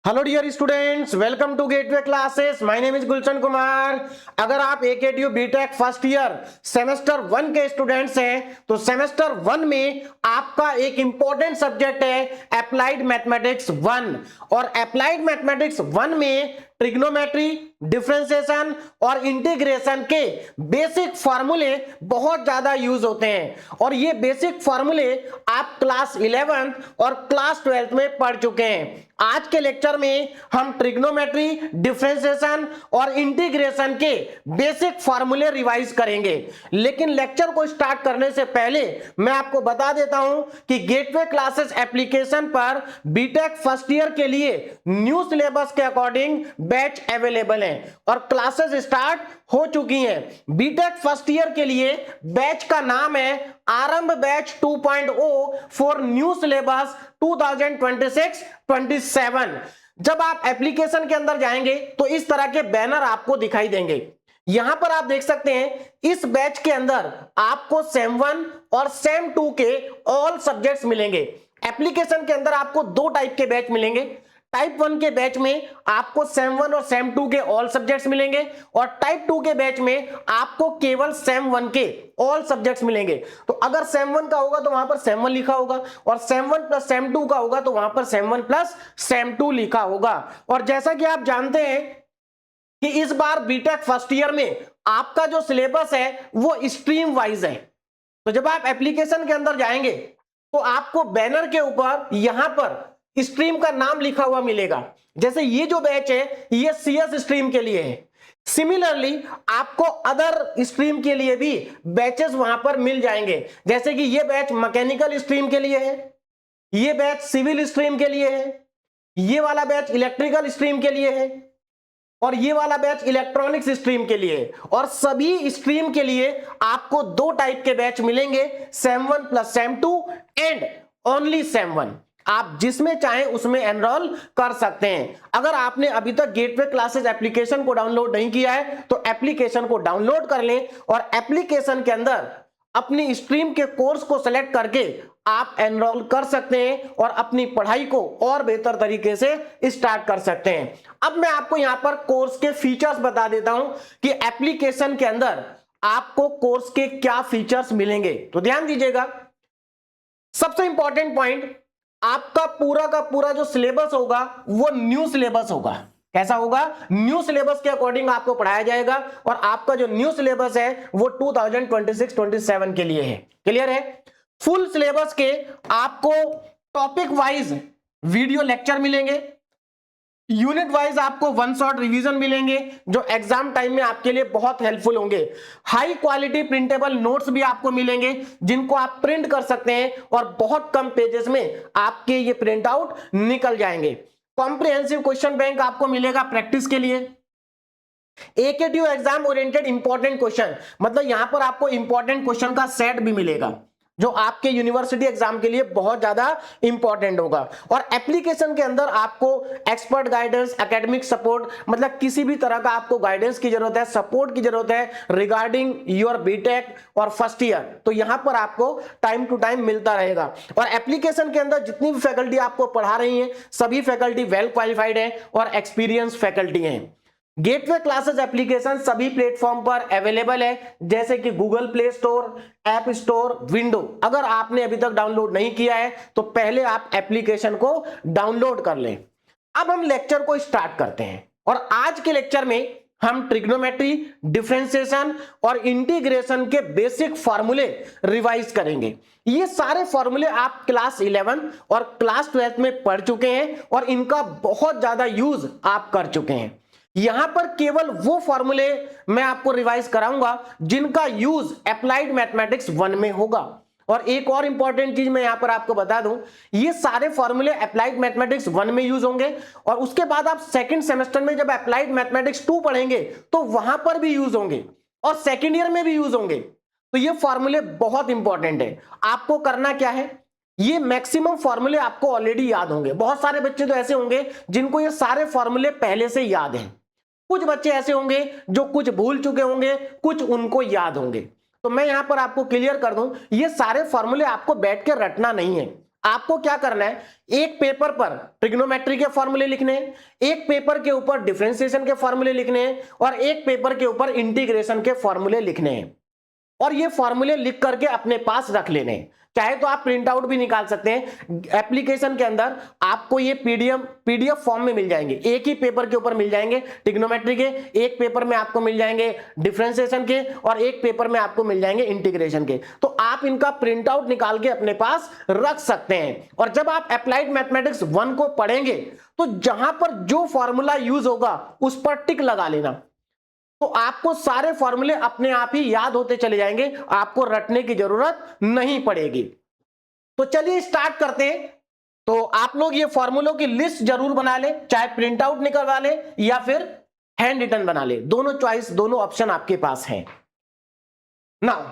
Hello dear students, welcome to Gateway Classes. My name is Gulshan Kumar. अगर आप AKTU BTech first year semester 1 के students हैं तो semester 1 में आपका एक इंपॉर्टेंट सब्जेक्ट है अप्लाइड मैथमेटिक्स 1। और अप्लाइड मैथमेटिक्स 1 में ट्रिग्नोमेट्री, डिफरेंशिएशन और इंटीग्रेशन के बेसिक फार्मूले बहुत ज्यादा यूज होते हैं और ये बेसिक फार्मूले आप क्लास 11th और क्लास 12th में पढ़ चुके हैं। आज के लेक्चर में हम ट्रिग्नोमेट्री, डिफरेंशिएशन और इंटीग्रेशन के बेसिक फार्मूले रिवाइज करेंगे। लेकिन लेक्चर को स्टार्ट करने से पहले मैं आपको बता देता हूं कि गेटवे क्लासेस एप्लीकेशन पर बीटेक फर्स्ट ईयर के लिए न्यू सिलेबस के अकॉर्डिंग बैच अवेलेबल है और क्लासेस स्टार्ट हो चुकी हैं। बीटेक फर्स्ट ईयर के लिए बैच का नाम है आरंभ बैच 2.0 फॉर न्यू सिलेबस 2026-27। जब आप एप्लीकेशन के अंदर जाएंगे तो इस तरह के बैनर आपको दिखाई देंगे। यहां पर आप देख सकते हैं इस बैच के अंदर आपको सेम 1 और सेम 2 के ऑल सब्जेक्ट्स मिलेंगे। एप्लीकेशन के अंदर आपको दो टाइप के बैच मिलेंगे। टाइप 1 के बैच में आपको सेम 1 और सेम 2 के ऑल सब्जेक्ट्स मिलेंगे और टाइप 2 के बैच में आपको केवल सेम 1 के ऑल सब्जेक्ट्स मिलेंगे। तो अगर सेम 1 का होगा तो वहां पर सेम 1 लिखा होगा और सेम 1 प्लस सेम 2 का होगा तो वहां पर सेम 1 प्लस सेम 2 लिखा होगा। और जैसा कि आप जानते हैं कि इस बार बीटेक फर्स्ट ईयर में आपका जो सिलेबस है वो स्ट्रीम वाइज है। तो जब आप एप्लीकेशन के अंदर जाएंगे तो आपको बैनर के ऊपर यहां पर स्ट्रीम का नाम लिखा हुआ मिलेगा। जैसे ये जो बैच है ये सीएस स्ट्रीम के लिए है। सिमिलरली आपको अदर स्ट्रीम के लिए भी बैचेस वहां पर मिल जाएंगे। जैसे कि ये बैच मैकेनिकल स्ट्रीम के लिए है, ये बैच सिविल स्ट्रीम के लिए है, ये वाला बैच इलेक्ट्रिकल स्ट्रीम के लिए है और ये वाला बैच इलेक्ट्रॉनिक्स स्ट्रीम के लिए। और सभी स्ट्रीम के लिए आपको दो टाइप के बैच मिलेंगे, same 1 plus same 2 and only same 1। आप जिसमें चाहें उसमें एनरोल कर सकते हैं। अगर आपने अभी तक गेटवे क्लासेस एप्लीकेशन को डाउनलोड नहीं किया है तो एप्लीकेशन को डाउनलोड कर लें और एप्लीकेशन के अंदर अपनी स्ट्रीम के कोर्स को सेलेक्ट करके आप एनरोल कर सकते हैं और अपनी पढ़ाई को और बेहतर तरीके से स्टार्ट कर सकते हैं। अब मैं आपको यहां पर कोर्स के फीचर्स बता देता हूं कि एप्लीकेशन के अंदर आपको कोर्स के क्या फीचर्स मिलेंगे। तो ध्यान दीजिएगा, सबसे इंपॉर्टेंट पॉइंट, आपका पूरा का पूरा जो सिलेबस होगा वो न्यू सिलेबस होगा। कैसा होगा? न्यू सिलेबस के अकॉर्डिंग आपको पढ़ाया जाएगा और आपका जो न्यू सिलेबस है वो 2026-27 के लिए है। क्लियर है? फुल सिलेबस के आपको टॉपिक वाइज वीडियो लेक्चर मिलेंगे, यूनिट वाइज आपको वन शॉट रिवीजन मिलेंगे जो एग्जाम टाइम में आपके लिए बहुत हेल्पफुल होंगे। हाई क्वालिटी प्रिंटेबल नोट्स भी आपको मिलेंगे जिनको आप प्रिंट कर सकते हैं और बहुत कम पेजेस में आपके ये प्रिंट आउट निकल जाएंगे। कॉम्प्रिहेंसिव क्वेश्चन बैंक आपको मिलेगा प्रैक्टिस के लिए। AKTU exam oriented important question, मतलब यहां पर आपको इंपॉर्टेंट क्वेश्चन का सेट भी मिलेगा जो आपके यूनिवर्सिटी एग्जाम के लिए बहुत ज्यादा इंपॉर्टेंट होगा। और एप्लीकेशन के अंदर आपको एक्सपर्ट गाइडेंस, एकेडमिक सपोर्ट, मतलब किसी भी तरह का आपको गाइडेंस की जरूरत है, सपोर्ट की जरूरत है रिगार्डिंग योर बीटेक और फर्स्ट ईयर, तो यहां पर आपको टाइम टू टाइम मिलता रहेगा। और एप्लीकेशन के अंदर जितनी भी फैकल्टी आपको पढ़ा रही है सभी फैकल्टी वेल क्वालिफाइड है और एक्सपीरियंस फैकल्टी है। गेटवे क्लासेस एप्लीकेशन सभी प्लेटफॉर्म पर अवेलेबल है, जैसे कि Google play store, app store, window. अगर आपने अभी तक डाउनलोड नहीं किया है तो पहले आप एप्लीकेशन को डाउनलोड कर लें। अब हम लेक्चर को स्टार्ट करते हैं और आज के लेक्चर में हम ट्रिग्नोमेट्री, डिफरेंशिएशन और इंटीग्रेशन के बेसिक फार्मूले रिवाइज करेंगे। ये सारे फार्मूले आप क्लास 11 और क्लास 12 में पढ़ चुके हैं और इनका बहुत ज्यादा यूज आप कर चुके हैं। यहां पर केवल वो फॉर्मूले मैं आपको रिवाइज कराऊंगा जिनका यूज अप्लाइड मैथमेटिक्स 1 में होगा। और एक और इंपॉर्टेंट चीज मैं यहां पर आपको बता दूं, ये सारे फॉर्मूले अप्लाइड मैथमेटिक्स 1 में यूज होंगे और उसके बाद आप सेकंड सेमेस्टर में जब अप्लाइड मैथमेटिक्स 2 पढ़ेंगे तो वहां पर भी यूज होंगे और सेकंड ईयर में भी यूज होंगे। तो ये फॉर्मूले बहुत इंपॉर्टेंट है। आपको करना क्या है, ये मैक्सिमम फॉर्मूले आपको ऑलरेडी याद होंगे। बहुत सारे बच्चे तो ऐसे होंगे जिनको ये सारे फॉर्मूले पहले से याद हैं। कुछ बच्चे ऐसे होंगे जो कुछ भूल चुके होंगे, कुछ उनको याद होंगे। तो मैं यहां पर आपको क्लियर कर दूं, ये सारे फॉर्मूले आपको बैठ के रटना नहीं है। आपको क्या करना है, एक पेपर पर ट्रिग्नोमेट्री के फॉर्मूले लिखने हैं, एक पेपर के ऊपर डिफरेंशिएशन के फॉर्मूले लिखने हैं और एक पेपर के ऊपर इंटीग्रेशन के फॉर्मूले लिखने हैं और ये फॉर्मूले लिख करके अपने पास रख लेने हैं। चाहे तो आप प्रिंट आउट भी निकाल सकते हैं, एप्लीकेशन के अंदर आपको ये पीडीएफ फॉर्म में मिल जाएंगे, एक ही पेपर के ऊपर मिल जाएंगे ट्रिग्नोमेट्री के, एक पेपर में आपको मिल जाएंगे डिफरेंशिएशन के और एक पेपर में आपको मिल जाएंगे इंटीग्रेशन के। तो आप इनका प्रिंट आउट निकाल के अपने पास रख सकते हैं और जब आप अप्लाइड मैथमेटिक्स 1 को पढ़ेंगे तो जहां पर जो फॉर्मूला यूज होगा उस पर टिक लगा लेना, तो आपको सारे फॉर्मूले अपने आप ही याद होते चले जाएंगे, आपको रटने की जरूरत नहीं पड़ेगी। तो चलिए स्टार्ट करते हैं। तो आप लोग ये फॉर्मूलों की लिस्ट जरूर बना ले, चाहे प्रिंट आउट निकलवा ले या फिर हैंड रिटन बना ले, दोनों चॉइस, दोनों ऑप्शन आपके पास हैं। नाउ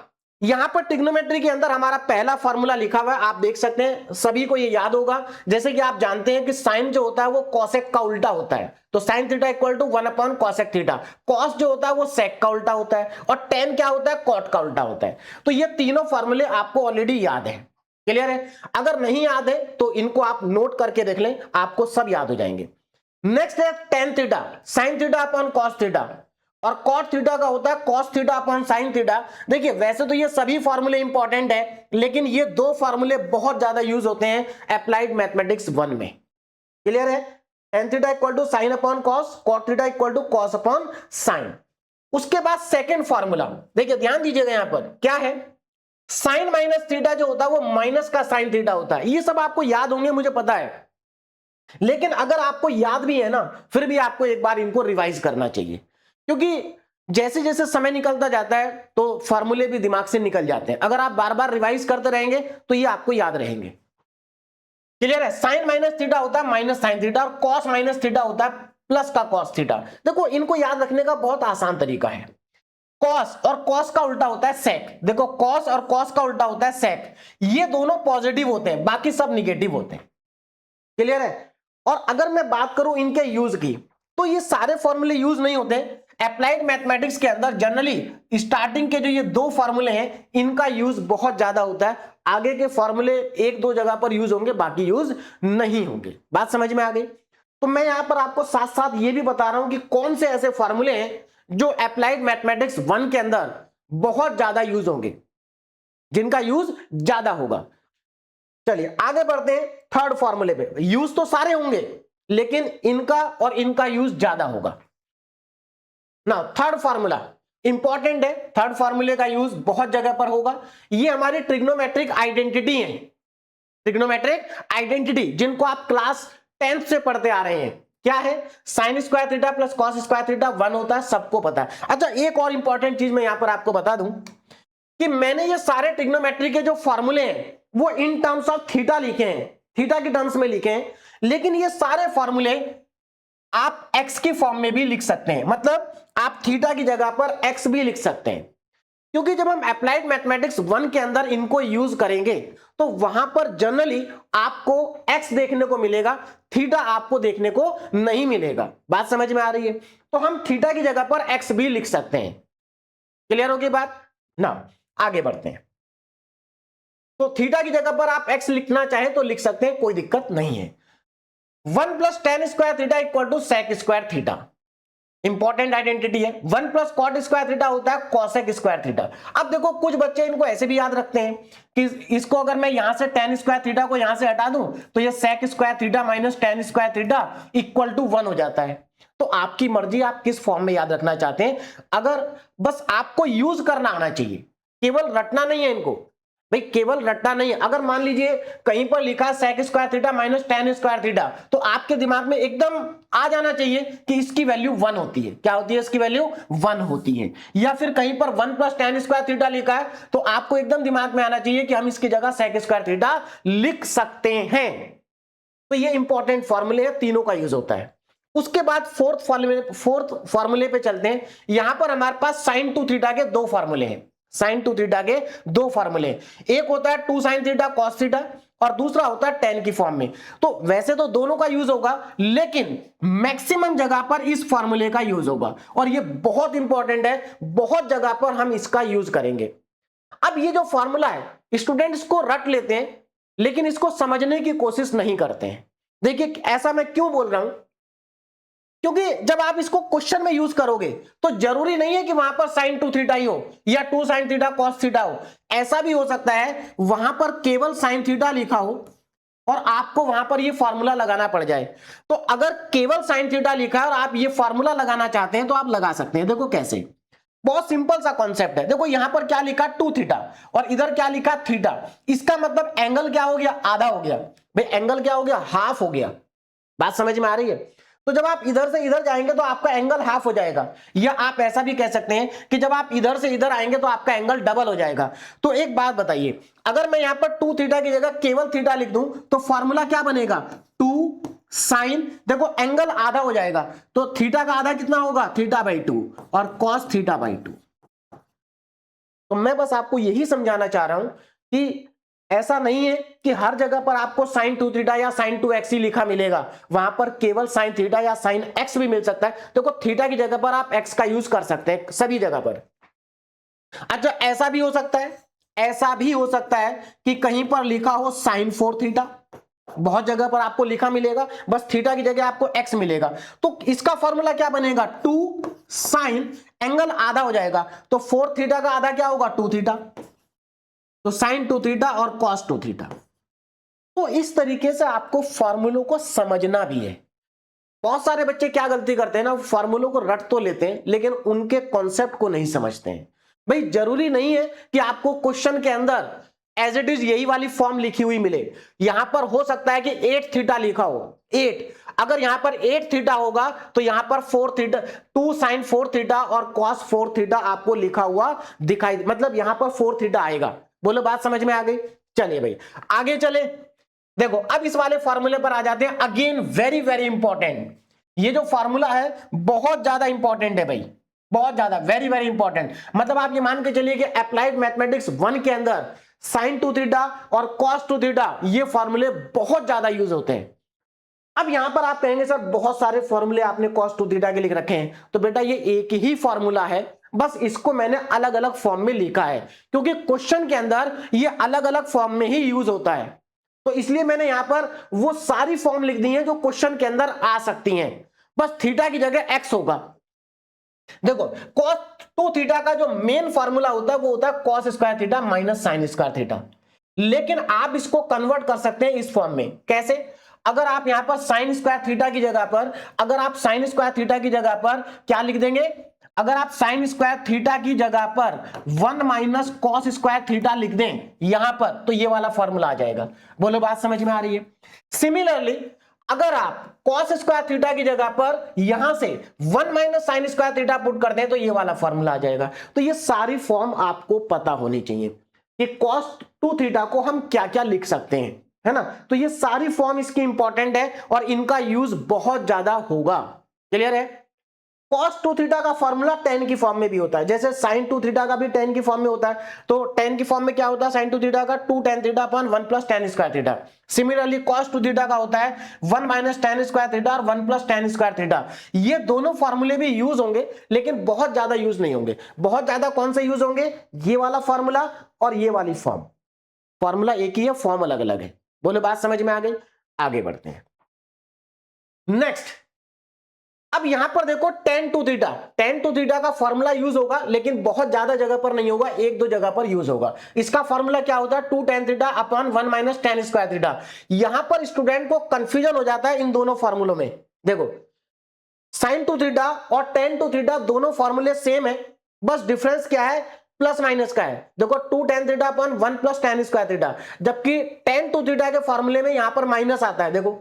यहां पर ट्रिग्नोमेट्री के अंदर हमारा पहला फॉर्मूला लिखा हुआ है, आप देख सकते हैं, सभी को ये याद होगा। जैसे कि आप जानते हैं कि साइन जो होता है वो कॉसेक का उल्टा होता है, तो sine theta equal to 1 cosec theta. Cos जो होता है वो सेक का उल्टा होता है और टेन क्या होता है, कॉट का उल्टा होता है। तो ये तीनों फॉर्मूले आपको ऑलरेडी याद है, क्लियर है। अगर नहीं याद है तो इनको आप नोट करके देख लें, आपको सब याद हो जाएंगे। नेक्स्ट है tan theta sine theta upon cos theta और कॉट थीटा का होता है cos theta upon sine theta. देखिए वैसे तो ये सभी फॉर्मूले इंपॉर्टेंट है, लेकिन ये दो फॉर्मूले बहुत ज्यादा यूज होते हैं अप्लाइड मैथमेटिक्स 1 में, क्लियर है। Tan theta equal to sine upon cos, cot theta equal to cos upon sine. उसके बाद सेकेंड फॉर्मूला, देखिए ध्यान दीजिएगा यहां पर क्या है, साइन माइनस थीटा जो होता है वो माइनस का साइन थीटा होता है। ये सब आपको याद होंगे मुझे पता है, लेकिन अगर आपको याद भी है ना, फिर भी आपको एक बार इनको रिवाइज करना चाहिए, क्योंकि जैसे जैसे समय निकलता जाता है तो फॉर्मूले भी दिमाग से निकल जाते हैं। अगर आप बार बार रिवाइज करते रहेंगे तो ये आपको याद रहेंगे, क्लियर है। साइन माइनस थीटा होता है माइनस साइन थीटा और कॉस माइनस थीटा होता है प्लस का कॉस थीटा। देखो इनको याद रखने का बहुत आसान तरीका है, कॉस और कॉस का उल्टा होता है सेक। देखो कॉस और कॉस का उल्टा होता है सेक, ये दोनों पॉजिटिव होते हैं, बाकी सब निगेटिव होते हैं, क्लियर है। और अगर मैं बात करूं इनके यूज की, तो ये सारे फॉर्मूले यूज नहीं होते। अप्लाइड मैथमेटिक्स के अंदर जनरली स्टार्टिंग के जो ये दो फॉर्मूले हैं इनका यूज बहुत ज्यादा होता है, आगे के फॉर्मूले एक दो जगह पर यूज होंगे, बाकी यूज नहीं होंगे। बात समझ में आ गई। तो मैं यहां पर आपको साथ साथ ये भी बता रहा हूं कि कौन से ऐसे फॉर्मूले हैं जो अप्लाइड मैथमेटिक्स 1 के अंदर बहुत ज्यादा यूज होंगे, जिनका यूज ज्यादा होगा। चलिए आगे बढ़ते हैं थर्ड फॉर्मूले पे। यूज तो सारे होंगे लेकिन इनका और इनका यूज ज्यादा होगा ना। थर्ड फॉर्मूला इंपॉर्टेंट है, थर्ड फॉर्मूले का यूज बहुत जगह पर होगा। ये हमारी ट्रिग्नोमेट्रिक आइडेंटिटी है, ट्रिग्नोमेट्रिक आइडेंटिटी जिनको आप क्लास 10th से पढ़ते आ रहे हैं। क्या है, sine square theta plus cos square theta 1 होता है, सबको पता है। अच्छा एक और इंपॉर्टेंट चीज मैं यहां पर आपको बता दूं कि मैंने ये सारे ट्रिग्नोमेट्री के जो फॉर्मूले हैं वो इन टर्म्स ऑफ थीटा लिखे हैं, थीटा की टर्म्स में लिखे हैं, लेकिन ये सारे फॉर्मूले आप एक्स की फॉर्म में भी लिख सकते हैं, मतलब आप थीटा की जगह पर एक्स भी लिख सकते हैं। क्योंकि जब हम अप्लाइड मैथमेटिक्स 1 के अंदर इनको यूज करेंगे तो वहां पर जनरली आपको एक्स देखने को मिलेगा, थीटा आपको देखने को नहीं मिलेगा। बात समझ में आ रही है। तो हम थीटा की जगह पर एक्स भी लिख सकते हैं, क्लियर होगी बात ना। आगे बढ़ते हैं। तो थीटा की जगह पर आप एक्स लिखना चाहें तो लिख सकते हैं, कोई दिक्कत नहीं है। 1 plus tan square theta equal to sec square theta, important identity है। 1 प्लस कॉट स्क्वायर थीटा होता है कॉसेक स्क्वायर थीटा। अब देखो कुछ बच्चे इनको ऐसे भी याद रखते हैं कि इसको अगर मैं यहां से टेन स्क्वायर थीटा को यहां से हटा दूं तो ये sec square theta minus tan square theta equal to 1 हो जाता है। तो आपकी मर्जी, आप किस फॉर्म में याद रखना चाहते हैं। अगर बस आपको यूज करना आना चाहिए, केवल रटना नहीं है इनको, भाई केवल रटना नहीं है। अगर मान लीजिए कहीं पर लिखा है sec square theta minus tan square theta, तो आपके दिमाग में एकदम आ जाना चाहिए कि इसकी वैल्यू 1 होती है। क्या होती है, इसकी वैल्यू 1 होती है। या फिर कहीं पर 1 प्लस टेन स्क्वायर थीटा लिखा है तो आपको एकदम दिमाग में आना चाहिए कि हम इसकी जगह सेक स्क्वायर थीटा लिख सकते हैं। तो ये इंपॉर्टेंट फॉर्मूले है, तीनों का यूज होता है। उसके बाद फोर्थ फॉर्मूले पे चलते हैं। यहां पर हमारे पास साइन टू थीटा के दो फॉर्मूले हैं, साइन टू थीटा के दो फॉर्मूले, एक होता है 2 साइन थीटा कॉस थीटा और दूसरा होता है टेन की फॉर्म में। तो वैसे तो दोनों का यूज होगा, लेकिन मैक्सिमम जगह पर इस फॉर्मूले का यूज होगा और ये बहुत इंपॉर्टेंट है, बहुत जगह पर हम इसका यूज करेंगे। अब ये जो फॉर्मूला है स्टूडेंट्स को रट लेते हैं, लेकिन इसको समझने की कोशिश नहीं करते हैं। देखिए ऐसा मैं क्यों बोल रहा हूं, क्योंकि जब आप इसको क्वेश्चन में यूज करोगे तो जरूरी नहीं है कि वहां पर साइन टू थीटा ही हो या two sine theta cos theta हो। ऐसा भी हो सकता है वहां पर केवल साइन थीटा लिखा हो और आपको वहां पर ये फॉर्मूला लगाना पड़ जाए। तो अगर केवल साइन थीटा लिखा है और आप ये फॉर्मूला लगाना चाहते हैं तो आप लगा सकते हैं। देखो कैसे, बहुत सिंपल सा कॉन्सेप्ट है। देखो यहां पर क्या लिखा, टू थीटा, और इधर क्या लिखा, थीटा। इसका मतलब एंगल क्या हो गया, आधा हो गया। भाई एंगल क्या हो गया, हाफ हो गया। बात समझ में आ रही है? तो जब आप इधर से इधर जाएंगे तो आपका एंगल हाफ हो जाएगा, या आप ऐसा भी कह सकते हैं कि जब आप इधर से इधर आएंगे तो आपका एंगल डबल हो जाएगा। तो एक बात बताइए, अगर मैं यहां पर टू थीटा की जगह केवल थीटा लिख दूं तो फॉर्मूला क्या बनेगा, टू साइन, देखो एंगल आधा हो जाएगा तो थीटा का आधा कितना होगा, थीटा बाई टू, और कॉस थीटा बाई टू। तो मैं बस आपको यही समझाना चाह रहा हूं कि ऐसा नहीं है कि हर जगह पर आपको साइन टू थीटा या साइन टू एक्स ही लिखा मिलेगा, वहां पर केवल साइन थीटा या साइन एक्स भी मिल सकता है। देखो थीटा की जगह पर आप एक्स का यूज कर सकते हैं सभी जगह पर। अच्छा ऐसा भी हो सकता है, ऐसा भी हो सकता है कि कहीं पर लिखा हो साइन फोर थीटा, बहुत जगह पर आपको लिखा मिलेगा, बस थीटा की जगह आपको एक्स मिलेगा। तो इसका फॉर्मूला क्या बनेगा, टू साइन, एंगल आधा हो जाएगा तो फोर थीटा का आधा क्या होगा, टू थीटा, तो साइन टू थीटा और कॉस टू थीटा। तो इस तरीके से आपको फॉर्मूलों को समझना भी है। बहुत सारे बच्चे क्या गलती करते हैं ना, फॉर्मूलों को रट तो लेते हैं लेकिन उनके कॉन्सेप्ट को नहीं समझते हैं। भाई जरूरी नहीं है कि आपको क्वेश्चन के अंदर एज इट इज यही वाली फॉर्म लिखी हुई मिले। यहां पर हो सकता है कि 8 थीटा लिखा हो, 8, अगर यहां पर 8 थीटा होगा तो यहां पर 4 थीटा, 2 साइन 4 थीटा और कॉस 4 थीटा आपको लिखा हुआ दिखाई, मतलब यहां पर 4 थीटा आएगा। बोलो बात समझ में आ गई? चलिए भाई आगे चले। देखो अब इस वाले फॉर्मूले पर आ जाते हैं। अगेन वेरी वेरी इंपॉर्टेंट, ये जो फॉर्मूला है बहुत ज्यादा इंपॉर्टेंट है भाई, बहुत ज्यादा, वेरी वेरी इंपॉर्टेंट। मतलब आप ये मान के चलिए कि अप्लाइड मैथमेटिक्स 1 के अंदर साइन टू थीटा और कॉस टू थीटा ये फॉर्मूले बहुत ज्यादा यूज होते हैं। अब यहां पर आप कहेंगे सर बहुत सारे फॉर्मूले आपने कॉस टू थीटा के लिख रखे हैं, तो बेटा ये एक ही फॉर्मूला है, बस इसको मैंने अलग अलग फॉर्म में लिखा है क्योंकि क्वेश्चन के अंदर ये अलग अलग फॉर्म में ही यूज होता है। तो इसलिए मैंने यहां पर वो सारी फॉर्म लिख दी हैं जो क्वेश्चन के अंदर आ सकती हैं, बस थीटा की जगह एक्स होगा। देखो cos टू थीटा का जो मेन फॉर्मूला होता है वो होता है cos square theta minus sine square theta, लेकिन आप इसको कन्वर्ट कर सकते हैं इस फॉर्म में। कैसे? अगर आप यहां पर साइन स्क्वायर थीटा की जगह पर, अगर आप साइन स्क्वायर थीटा की जगह पर क्या लिख देंगे, अगर आप साइन स्क्वायर थीटा की जगह पर 1 माइनस कॉस स्क्वायर थीटा लिख दें यहां पर, तो ये वाला फॉर्मूला आ जाएगा। बोलो बात समझ में आ रही है? सिमिलरली अगर आप कॉस स्क्वायर थीटा की जगह पर यहां से 1 minus sine square theta put कर दें तो ये वाला फॉर्मूला आ जाएगा। तो ये सारी फॉर्म आपको पता होनी चाहिए कि कॉस टू थीटा को हम क्या क्या लिख सकते हैं, है ना। तो ये सारी फॉर्म इसकी इंपॉर्टेंट है और इनका यूज बहुत ज्यादा होगा। क्लियर है? cos टू थीटा का फॉर्मूला tan की फॉर्म में भी होता है, जैसे sin टू थीटा का भी tan की फॉर्म में होता है। तो tan की फॉर्म में क्या होता है, sin टू थीटा का 2 tan theta upon 1 plus tan square theta. Similarly cos two theta का होता है 1 माइनस tan स्क्वायर थीटा और 1 प्लस tan स्क्वायर थीटा। ये दोनों फॉर्मूले भी यूज होंगे लेकिन बहुत ज्यादा यूज नहीं होंगे। बहुत ज्यादा कौन से यूज होंगे, ये वाला फॉर्मूला और ये वाली फॉर्म। फॉर्मूला एक ही है, फॉर्म अलग अलग है। बोलो बात समझ में आ गई? आगे बढ़ते हैं। नेक्स्ट, अब यहां पर देखो tan टू थीटा का फॉर्मूला यूज होगा लेकिन बहुत ज्यादा जगह पर नहीं होगा, एक दो जगह पर यूज होगा। इसका फॉर्मूला क्या होता है, 2 tan theta upon 1 minus tan square theta. यहां पर स्टूडेंट को कंफ्यूजन हो जाता है इन दोनों फॉर्मूलों में। देखो sin टू थीटा और tan टू थीटा दोनों फॉर्मूले सेम है, बस डिफरेंस क्या है, प्लस माइनस का है। देखो 2 tan theta upon 1 plus tan square theta, जबकि tan टू थीटा के फॉर्मूले में यहां पर माइनस आता है। देखो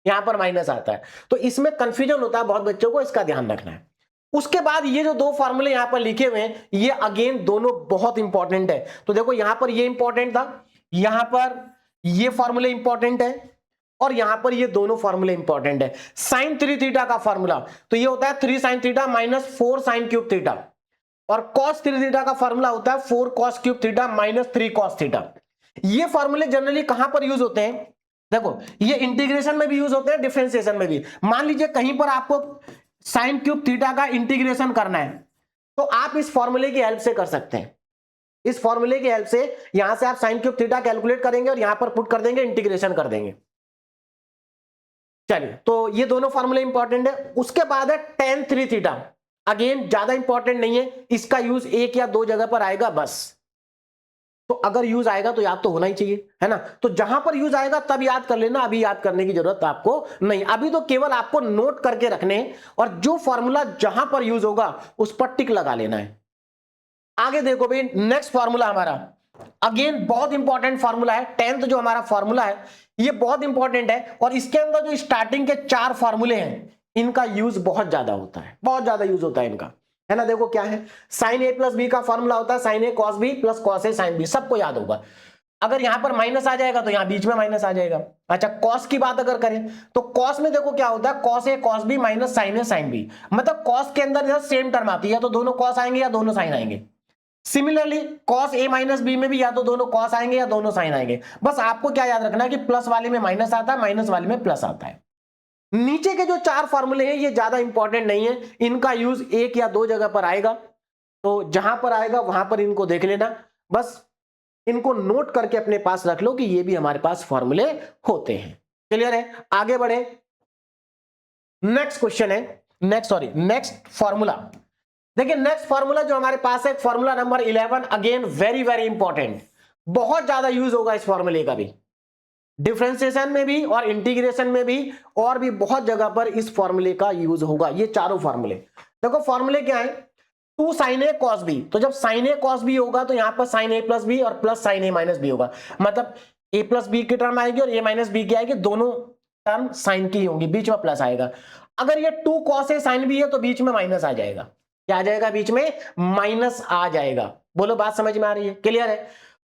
यहां पर माइनस आता है, तो इसमें कंफ्यूजन होता है बहुत बच्चों को, इसका ध्यान रखना है। उसके बाद ये जो दो फॉर्मूले यहां पर लिखे हुए हैं ये अगेन दोनों बहुत इंपॉर्टेंट है। तो देखो यहां पर ये इंपॉर्टेंट था, यहां पर ये फॉर्मूले इंपॉर्टेंट है और यहां पर ये दोनों फॉर्मूले इंपॉर्टेंट है। साइन 3 थीटा का फॉर्मूला तो ये होता है 3 sine theta minus 4 sine cube theta, और कॉस 3 थीटा का फॉर्मूला होता है 4 cos cube theta minus 3 cos theta. ये फॉर्मूले जनरली कहां पर यूज होते हैं, देखो ये इंटीग्रेशन में भी यूज होते हैं, डिफरेंशिएशन में भी। मान लीजिए कहीं पर आपको साइन क्यूब थीटा का इंटीग्रेशन करना है तो आप इस फॉर्मूले की हेल्प से कर सकते हैं। इस फॉर्मूले की हेल्प से यहां से आप साइन क्यूब थीटा कैलकुलेट करेंगे और यहां पर पुट कर देंगे, इंटीग्रेशन कर देंगे। चलिए, तो ये दोनों फॉर्मूले इंपॉर्टेंट है। उसके बाद है tan 3 थीटा। अगेन ज्यादा इंपॉर्टेंट नहीं है, इसका यूज एक या दो जगह पर आएगा बस। तो अगर यूज आएगा तो याद तो होना ही चाहिए, है ना। तो जहां पर यूज आएगा तब याद कर लेना, अभी याद करने की जरूरत आपको नहीं। अभी तो केवल आपको नोट करके रखने और जो फॉर्मूला जहां पर यूज होगा उस पर टिक लगा लेना है। आगे देखो भाई, नेक्स्ट फॉर्मूला हमारा अगेन बहुत इंपॉर्टेंट फॉर्मूला है। 10th जो हमारा फॉर्मूला है ये बहुत इंपॉर्टेंट है, और इसके अंदर जो स्टार्टिंग के 4 फॉर्मूले हैं इनका यूज बहुत ज्यादा होता है, बहुत ज्यादा यूज होता है इनका, है ना। देखो क्या है, साइन ए प्लस बी का फॉर्मूला होता है sign A cos B plus cos A sine B, सबको याद होगा। अगर यहां पर माइनस आ जाएगा तो यहां बीच में माइनस आ जाएगा। अच्छा, कॉस की बात अगर करें तो कॉस में देखो क्या होता है, cos A cos B minus sign A sine B, मतलब कॉस के अंदर सेम टर्म आती है, तो दोनों कॉस आएंगे या दोनों साइन आएंगे। Similarly cos A minus B में भी या तो दोनों कॉस आएंगे या दोनों साइन आएंगे। बस आपको क्या याद रखना है कि प्लस वाले में माइनस आता है, माइनस वाले में प्लस आता है। नीचे के जो 4 फॉर्मूले हैं ये ज्यादा इंपॉर्टेंट नहीं है, इनका यूज एक या दो जगह पर आएगा, तो जहां पर आएगा वहां पर इनको देख लेना, बस इनको नोट करके अपने पास रख लो कि ये भी हमारे पास फॉर्मूले होते हैं। क्लियर है, आगे बढ़े। नेक्स्ट क्वेश्चन है, नेक्स्ट फॉर्मूला। देखिए नेक्स्ट फॉर्मूला जो हमारे पास है formula number 11, again very very important, बहुत ज्यादा यूज होगा इस फॉर्मूले का भी, डिफरेंशिएशन में भी और इंटीग्रेशन में भी, और भी बहुत जगह पर इस फॉर्मूले का यूज होगा। ये चारों फॉर्मूले देखो, फॉर्मूले क्या है, 2 sin a cos b, तो जब sin a cos b होगा तो यहां पर sin a प्लस बी और plus sin a minus B होगा, मतलब a प्लस बी की टर्म आएगी और a माइनस बी की आएगी, दोनों टर्म साइन की होंगी, बीच में प्लस आएगा। अगर ये 2 cos a sin b है तो बीच में माइनस आ जाएगा, क्या आ जाएगा, बीच में माइनस आ जाएगा। बोलो बात समझ में आ रही है, क्लियर है।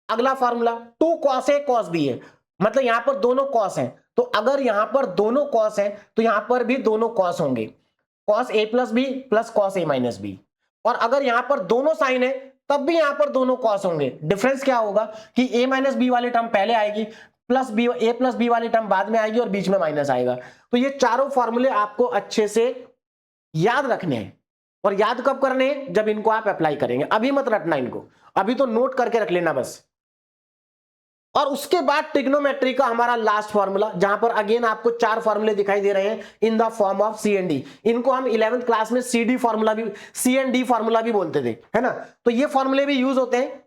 अगला formula 2 cos a cos b है, मतलब यहां पर दोनों cos हैं, तो अगर यहां पर दोनों cos हैं तो यहां पर भी दोनों cos होंगे, cos a plus B plus cos a minus B. और अगर यहां पर दोनों साइन है तब भी यहां पर दोनों कॉस होंगे। डिफरेंस क्या होगा कि a माइनस बी वाली टर्म पहले आएगी, प्लस बी ए प्लस बी वाली टर्म बाद में आएगी और बीच में माइनस आएगा। तो ये चारों फॉर्मूले आपको अच्छे से याद रखने हैं, और याद कब करने हैं, जब इनको आप अप्लाई करेंगे। अभी मत रटना इनको, अभी तो नोट करके रख लेना बस। और उसके बाद ट्रिग्नोमेट्री का हमारा लास्ट फार्मूला, जहां पर अगेन आपको 4 फार्मूले दिखाई दे रहे हैं in the form of C and D. इनको हम 11th क्लास में सी डी फार्मूला भी, सी एंड डी फार्मूला भी बोलते थे, है ना। तो ये फार्मूले भी यूज होते हैं,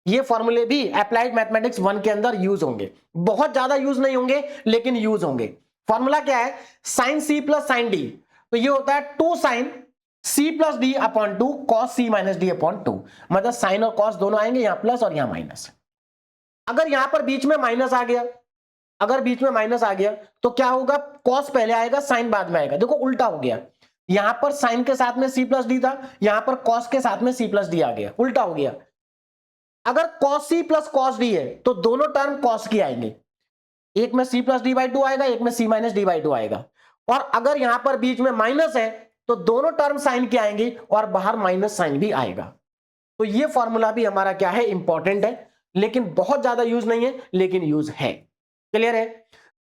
ये फार्मूले भी अप्लाइड मैथमेटिक्स 1 के अंदर यूज होंगे, बहुत ज्यादा यूज नहीं होंगे लेकिन यूज होंगे। फॉर्मूला क्या है, sine C plus sine D, तो ये होता है 2 sine C plus D upon 2 cos C minus D upon 2, मतलब साइन और कॉस दोनों आएंगे, यहां प्लस और यहां माइनस। अगर यहां पर बीच में माइनस आ गया, अगर बीच में माइनस आ गया तो क्या होगा, कॉस पहले आएगा साइन बाद में आएगा। देखो उल्टा हो गया, यहां पर साइन के साथ में सी प्लस डी था, यहां पर कॉस के साथ में सी प्लस डी आ गया, उल्टा हो गया। अगर cos C plus cos D है तो दोनों टर्म कॉस की आएंगे, एक में सी प्लस डी बाई 2 आएगा, एक में सी माइनस डी बाई 2 आएगा। और अगर यहां पर बीच में माइनस है तो दोनों टर्म साइन की आएंगी और बाहर माइनस साइन भी आएगा। तो ये फॉर्मूला भी हमारा क्या है, इंपॉर्टेंट है, लेकिन बहुत ज्यादा यूज नहीं है लेकिन यूज है। क्लियर है।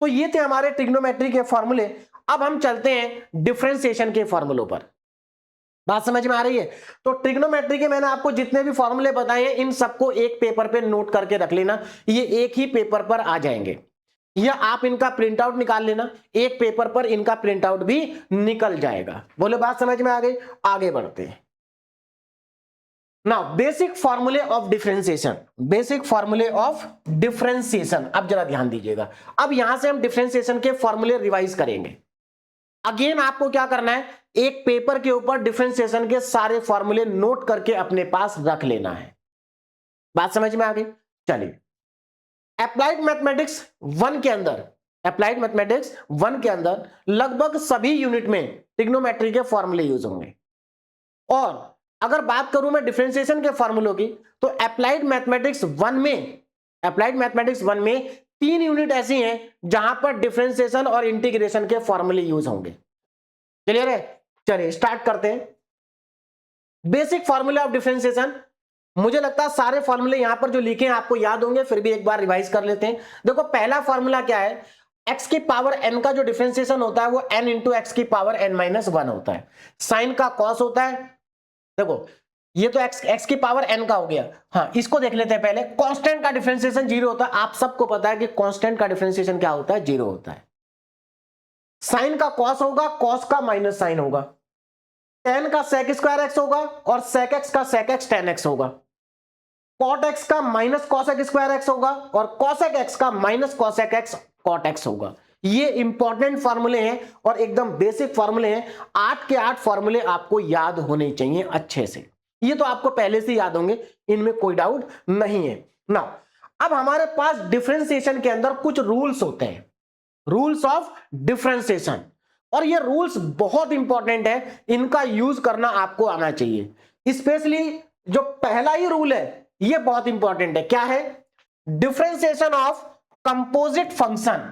तो ये थे हमारे ट्रिग्नोमेट्री के फॉर्मूले। अब हम चलते हैं डिफरेंशिएशन के फॉर्मूलों पर, बात समझ में आ रही है। तो ट्रिग्नोमेट्री के मैंने आपको जितने भी फॉर्मूले बताए हैं इन सबको एक पेपर पे नोट करके रख लेना, ये एक ही पेपर पर आ जाएंगे, या आप इनका प्रिंट आउट निकाल लेना, एक पेपर पर इनका प्रिंट आउट भी निकल जाएगा। बोले बात समझ में आ गई, आगे बढ़ते हैं। नाउ बेसिक फॉर्मूले ऑफ डिफरेंशिएशन, बेसिक फॉर्मूले ऑफ डिफरेंशिएशन, अब जरा ध्यान दीजिएगा। अब यहां से हम डिफरेंशिएशन के फॉर्मूले रिवाइज करेंगे। अगेन आपको क्या करना है, एक पेपर के ऊपर डिफरेंशिएशन के सारे फॉर्मूले नोट करके अपने पास रख लेना है। बात समझ में आ गई। चलिए, अप्लाइड मैथमेटिक्स 1 के अंदर, अप्लाइड मैथमेटिक्स 1 के अंदर लगभग सभी यूनिट में ट्रिग्नोमेट्री के फॉर्मूले यूज होंगे। और अगर बात करूं मैं डिफरेंशिएशन के फॉर्मूलों की, तो अप्लाइड मैथमेटिक्स 1 में, अप्लाइड मैथमेटिक्स 1 में 3 यूनिट ऐसी हैं जहां पर डिफरेंशिएशन और इंटीग्रेशन के फॉर्मूले यूज होंगे। क्लियर है। चलिए स्टार्ट करते हैं। बेसिक फॉर्मूला ऑफ डिफरेंशिएशन, मुझे लगता है सारे फॉर्मूले यहां पर जो लिखे हैं आपको याद होंगे, फिर भी एक बार रिवाइज कर लेते हैं। देखो पहला फॉर्मूला क्या है, x की पावर n का जो डिफरेंशिएशन होता है वो n इंटू एक्स की पावर n माइनस 1 होता है। साइन का कॉस होता है, देखो ये तो x की पावर n का हो गया। हाँ, इसको देख लेते हैं पहले। कांस्टेंट का डिफरेंशिएशन 0 होता है। आप सबको पता है कि कांस्टेंट का डिफरेंशिएशन क्या होता है, 0 होता है। साइन का कॉस होगा, कॉस का माइनस साइन होगा, टेन का सेक स्क्वायर एक्स होगा और सेक एक्स का सेक एक्स टेन एक्स होगा, कॉट एक्स का माइनस कॉसेक स्क्वायर एक्स होगा और कॉसेक एक्स का minus cosec X cot X होगा। ये इंपॉर्टेंट फॉर्मूले हैं और एकदम बेसिक फॉर्मूले हैं। 8 के 8 फॉर्मूले आपको याद होने चाहिए अच्छे से। ये तो आपको पहले से याद होंगे, इनमें कोई डाउट नहीं है ना। अब हमारे पास डिफरेंशिएशन के अंदर कुछ रूल्स होते हैं, रूल्स ऑफ डिफरेंशिएशन, और ये रूल्स बहुत इंपॉर्टेंट है, इनका यूज करना आपको आना चाहिए। स्पेशली जो पहला ही रूल है ये बहुत इंपॉर्टेंट है। क्या है? Differentiation of composite function,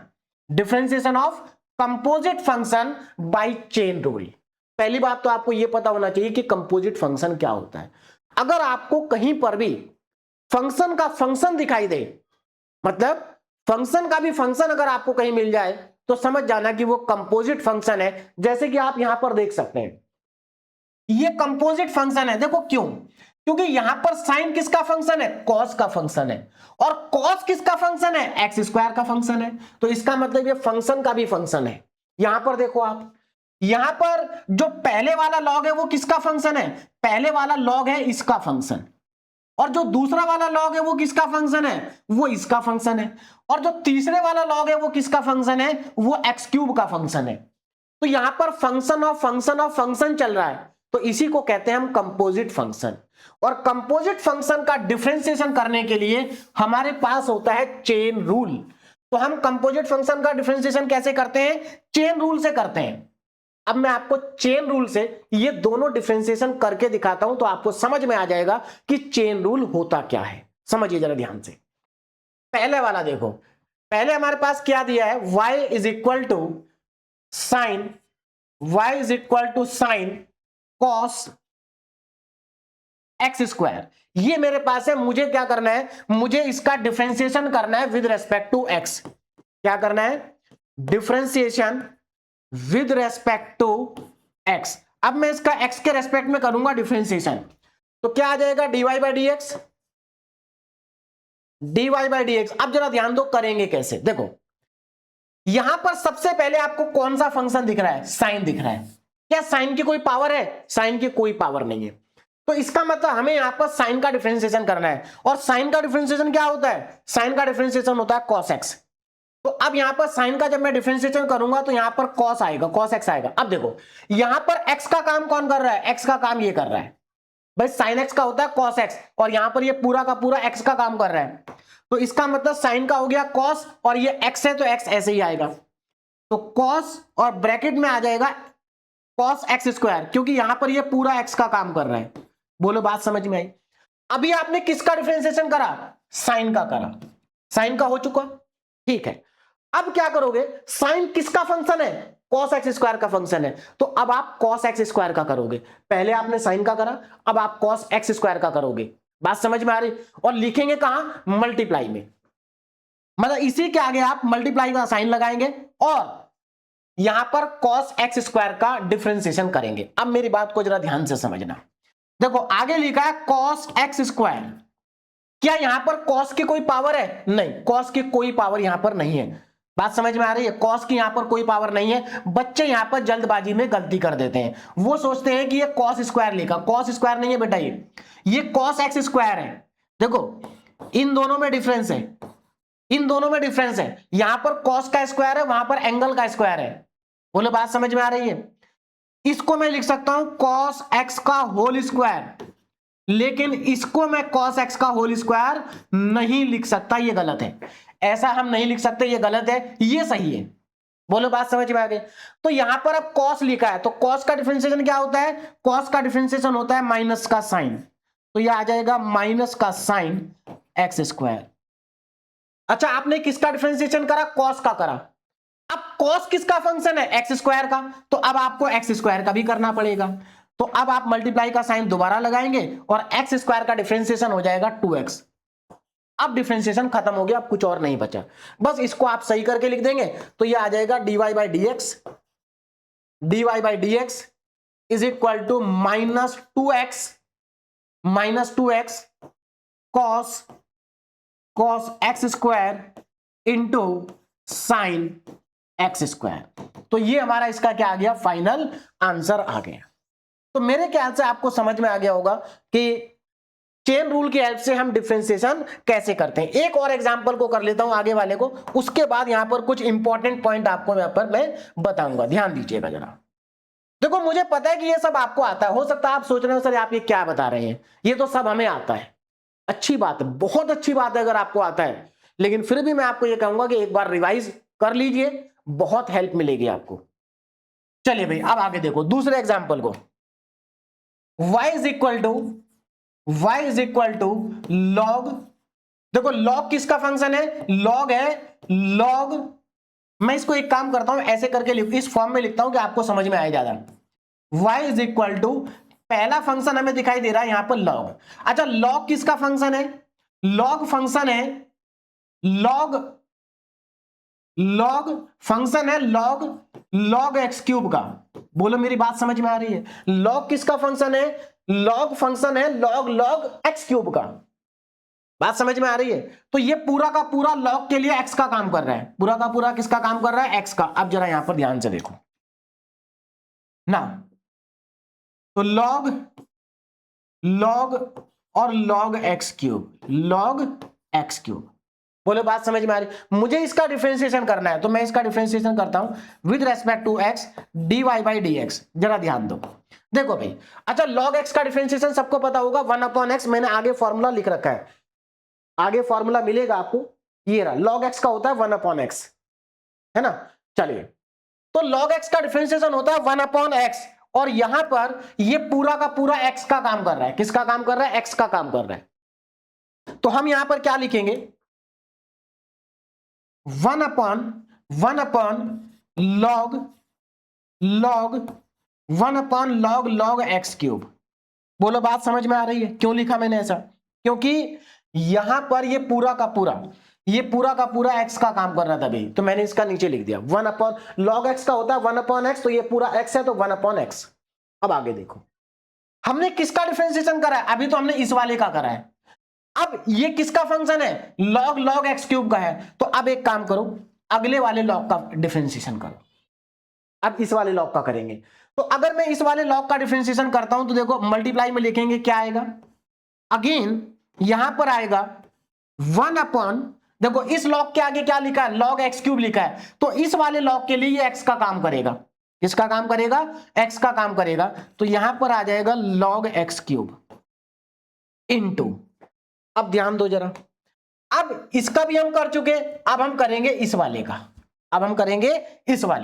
differentiation of composite function by chain rule. पहली बात तो आपको यह पता होना चाहिए कि कंपोजिट फंक्शन क्या होता है। अगर आपको कहीं पर भी फंक्शन का फंक्शन दिखाई दे, मतलब फंक्शन का भी फंक्शन अगर आपको कहीं मिल जाए, तो समझ जाना कि वो कंपोजिट फंक्शन है। जैसे कि आप यहां पर देख सकते हैं, ये कंपोजिट फंक्शन है। देखो क्यों? क्योंकि यहां पर साइन किसका फंक्शन है? कॉस का फंक्शन है, और कॉस किसका फंक्शन है? एक्स स्क्वायर का फंक्शन है। तो इसका मतलब ये फंक्शन का भी फंक्शन है। यहां पर देखो आप, यहां पर जो पहले वाला लॉग है वो किसका फंक्शन है? पहले वाला लॉग है इसका फंक्शन, और जो दूसरा वाला लॉग है वो किसका फंक्शन है? वो इसका फंक्शन है, और जो तीसरे वाला लॉग है वो किसका फंक्शन है? वो एक्स क्यूब का फंक्शन है। तो यहां पर function of function of function चल रहा है, तो इसी को कहते हैं हम कंपोजिट फंक्शन। और कंपोजिट फंक्शन का डिफरेंशिएशन करने के लिए हमारे पास होता है चेन रूल। तो हम कंपोजिट फंक्शन का डिफरेंशिएशन कैसे करते हैं? चेन रूल से करते हैं। अब मैं आपको चेन रूल से ये दोनों डिफरेंशिएशन करके दिखाता हूं, तो आपको समझ में आ जाएगा कि चेन रूल होता क्या है। समझिए जरा ध्यान से। पहले वाला देखो, पहले हमारे पास क्या दिया है? y is equal to sine, y is equal to sine cos X square. ये मेरे पास है, मुझे क्या करना है? मुझे इसका डिफरेंशिएशन करना है विद रेस्पेक्ट टू एक्स। क्या करना है? Differentiation with respect to X. अब मैं इसका एक्स के रेस्पेक्ट में करूंगा डिफरेंशिएशन, तो क्या आ जाएगा? dy by D x, dy by D x. अब जरा ध्यान दो करेंगे कैसे। देखो यहां पर सबसे पहले आपको कौन सा फंक्शन दिख रहा है? साइन दिख रहा है। क्या साइन की कोई पावर है? साइन की कोई पावर नहीं है। तो इसका मतलब हमें यहां पर साइन का डिफरेंशिएशन करना है, और साइन का डिफरेंशिएशन क्या होता है? साइन का डिफरेंशिएशन होता है cos x। तो अब यहां पर साइन का जब मैं डिफरेंशिएशन करूंगा तो यहां पर cos आएगा, cos x आएगा। अब देखो यहां पर x का काम कौन कर रहा है? x का काम ये कर रहा है भाई, साइन x का होता है cos x, और यहां पर ये पूरा का पूरा x का काम कर रहा है। तो इसका मतलब साइन का हो गया cos, और ये x है तो x ऐसे ही आएगा, तो cos और ब्रैकेट में आ जाएगा cos x स्क्वायर, क्योंकि यहां पर ये पूरा x का काम कर रहा है। बोलो बात समझ में आई? अभी आपने किसका डिफरेंशिएशन करा? साइन का करा, साइन का हो चुका, ठीक है। अब क्या करोगे? साइन किसका फंक्शन है? cos x स्क्वायर का फंक्शन है, तो अब आप cos x स्क्वायर का करोगे। पहले आपने साइन का करा, अब आप cos x स्क्वायर का करोगे। बात समझ में आ रही? और लिखेंगे कहां? मल्टीप्लाई में, मतलब इसी के आगे आप मल्टीप्लाई का साइन लगाएंगे और यहां पर cos x स्क्वायर का डिफरेंशिएशन करेंगे। अब मेरी बात को जरा ध्यान से समझना। देखो आगे लिखा है cos x स्क्वायर। क्या यहां पर cos की कोई पावर है? नहीं, cos की कोई पावर यहां पर नहीं है। बात समझ में आ रही है? cos की यहां पर कोई पावर नहीं है। बच्चे यहां पर जल्दबाजी में गलती कर देते हैं, वो सोचते हैं कि ये cos स्क्वायर लिखा, cos स्क्वायर नहीं है बेटा, ये cos x स्क्वायर है। देखो इन दोनों में डिफरेंस है, इन दोनों में डिफरेंस है। यहां पर cos का स्क्वायर है, वहां पर एंगल का स्क्वायर है। बोलो बात समझ में आ रही है? इसको मैं लिख सकता हूं cos x का होल स्क्वायर, लेकिन इसको मैं cos x का होल स्क्वायर नहीं लिख सकता, ये गलत है। ऐसा हम नहीं लिख सकते, ये गलत है, ये सही है। बोलो बात समझ में आ गई? तो यहां पर अब cos लिखा है, तो cos का डिफरेंशिएशन क्या होता है? cos का डिफरेंशिएशन होता है माइनस का साइन, तो ये आ जाएगा माइनस का साइन एक्स स्क्वायर। अच्छा आपने किसका डिफरेंशिएशन करा? cos का करा। अब cos किसका फंक्शन है? एक्स स्क्वायर का, तो अब आपको एक्स स्क्वायर का भी करना पड़ेगा। तो अब आप मल्टीप्लाई का साइन दोबारा लगाएंगे और एक्स स्क्वायर का डिफरेंशिएशन हो जाएगा 2x। अब डिफरेंशिएशन खत्म हो गया, अब कुछ और नहीं बचा, बस इसको आप सही करके लिख देंगे तो ये आ जाएगा dy by D X is equal to minus 2x -2x cos x square into sine X square. तो ये हमारा इसका क्या आ गया, फाइनल आंसर आ गया। तो मेरे ख्याल से आपको समझ में आ गया होगा कि चेन रूल की हेल्प से हम डिफरेंशिएशन कैसे करते हैं। एक और एग्जांपल को कर लेता हूं आगे वाले को, उसके बाद यहां पर कुछ इंपॉर्टेंट पॉइंट आपको यहां पर मैं बताऊंगा, ध्यान दीजिएगा जरा। देखो मुझे पता है कि ये सब आपको आता है, हो सकता है आप सोच रहे हो सर आप ये क्या बता रहे हैं, ये तो सब हमें आता है। अच्छी बात है, बहुत अच्छी बात है अगर आपको आता है, लेकिन फिर भी मैं आपको ये कहूंगा कि एक बार रिवाइज कर लीजिए, बहुत हेल्प मिलेगी आपको। चलिए भाई अब आगे देखो दूसरे एग्जाम्पल को। y is equal to log, देखो लॉग किसका फंक्शन है, लॉग है, लॉग, मैं इसको एक काम करता हूं ऐसे करके इस फॉर्म में लिखता हूं कि आपको समझ में आए ज्यादा। y इज इक्वल टू, पहला फंक्शन हमें दिखाई दे रहा है यहां पर लॉग। अच्छा लॉग किसका फंक्शन है, लॉग फंक्शन है, लॉग लॉग फंक्शन है लॉग एक्स क्यूब का। बोलो मेरी बात समझ में आ रही है, लॉग किसका फंक्शन है, लॉग फंक्शन है लॉग एक्स क्यूब का। बात समझ में आ रही है, तो ये पूरा का पूरा लॉग के लिए एक्स का काम कर रहा है, पूरा का पूरा किसका काम कर रहा है, एक्स का। अब जरा यहां पर ध्यान से देखो ना, तो लॉग और लॉग एक्स क्यूब, बोलो बात समझ में आ रही। मुझे इसका डिफरेंशिएशन करना है तो मैं इसका डिफरेंशिएशन करता हूं with respect to X dy by D X. जरा ध्यान दो, देखो भाई, अच्छा log x का डिफरेंशिएशन सबको पता होगा 1/x, मैंने आगे फॉर्मूला लिख रखा है, आगे फॉर्मूला मिलेगा आपको, ये रहा, log x का होता है 1/x, है ना। चलिए तो log x का डिफरेंशिएशन होता है 1/x, और यहां पर ये पूरा का पूरा x का काम कर रहा है, किसका काम कर रहा है, x का काम कर रहा है। तो हम यहां पर क्या लिखेंगे, 1/log एक्स क्यूब। बोलो बात समझ में आ रही है, क्यों लिखा मैंने ऐसा, क्योंकि यहां पर ये पूरा का पूरा एक्स का काम कर रहा था भाई, तो मैंने इसका नीचे लिख दिया 1/log एक्स का होता है 1/x, तो ये पूरा x है तो 1/x। अब आगे देखो, हमने किसका डिफरेंशिएशन करा है, अभी तो हमने इस वाले का करा है, अब ये किसका फंक्शन है, log एक्स क्यूब का है। तो अब एक काम करो, अगले वाले लॉग का डिफरेंशिएशन करो, अब इस वाले लॉग का करेंगे। तो अगर मैं इस वाले लॉग का डिफरेंशिएशन करता हूं तो देखो मल्टीप्लाई में लिखेंगे क्या आएगा, अगेन यहां पर आएगा 1/, देखो इस लॉग के आगे क्या लिखा है, log एक्स क्यूब लिखा है, तो इस वाले लॉग के लिए ये x का काम करेगा, किसका काम करेगा, x का काम करेगा। तो यहां पर आ जाएगा log एक्स क्यूब इंटू, अब ध्यान दो जरा, अब इसका भी हम कर चुके, अब हम करेंगे इस वाले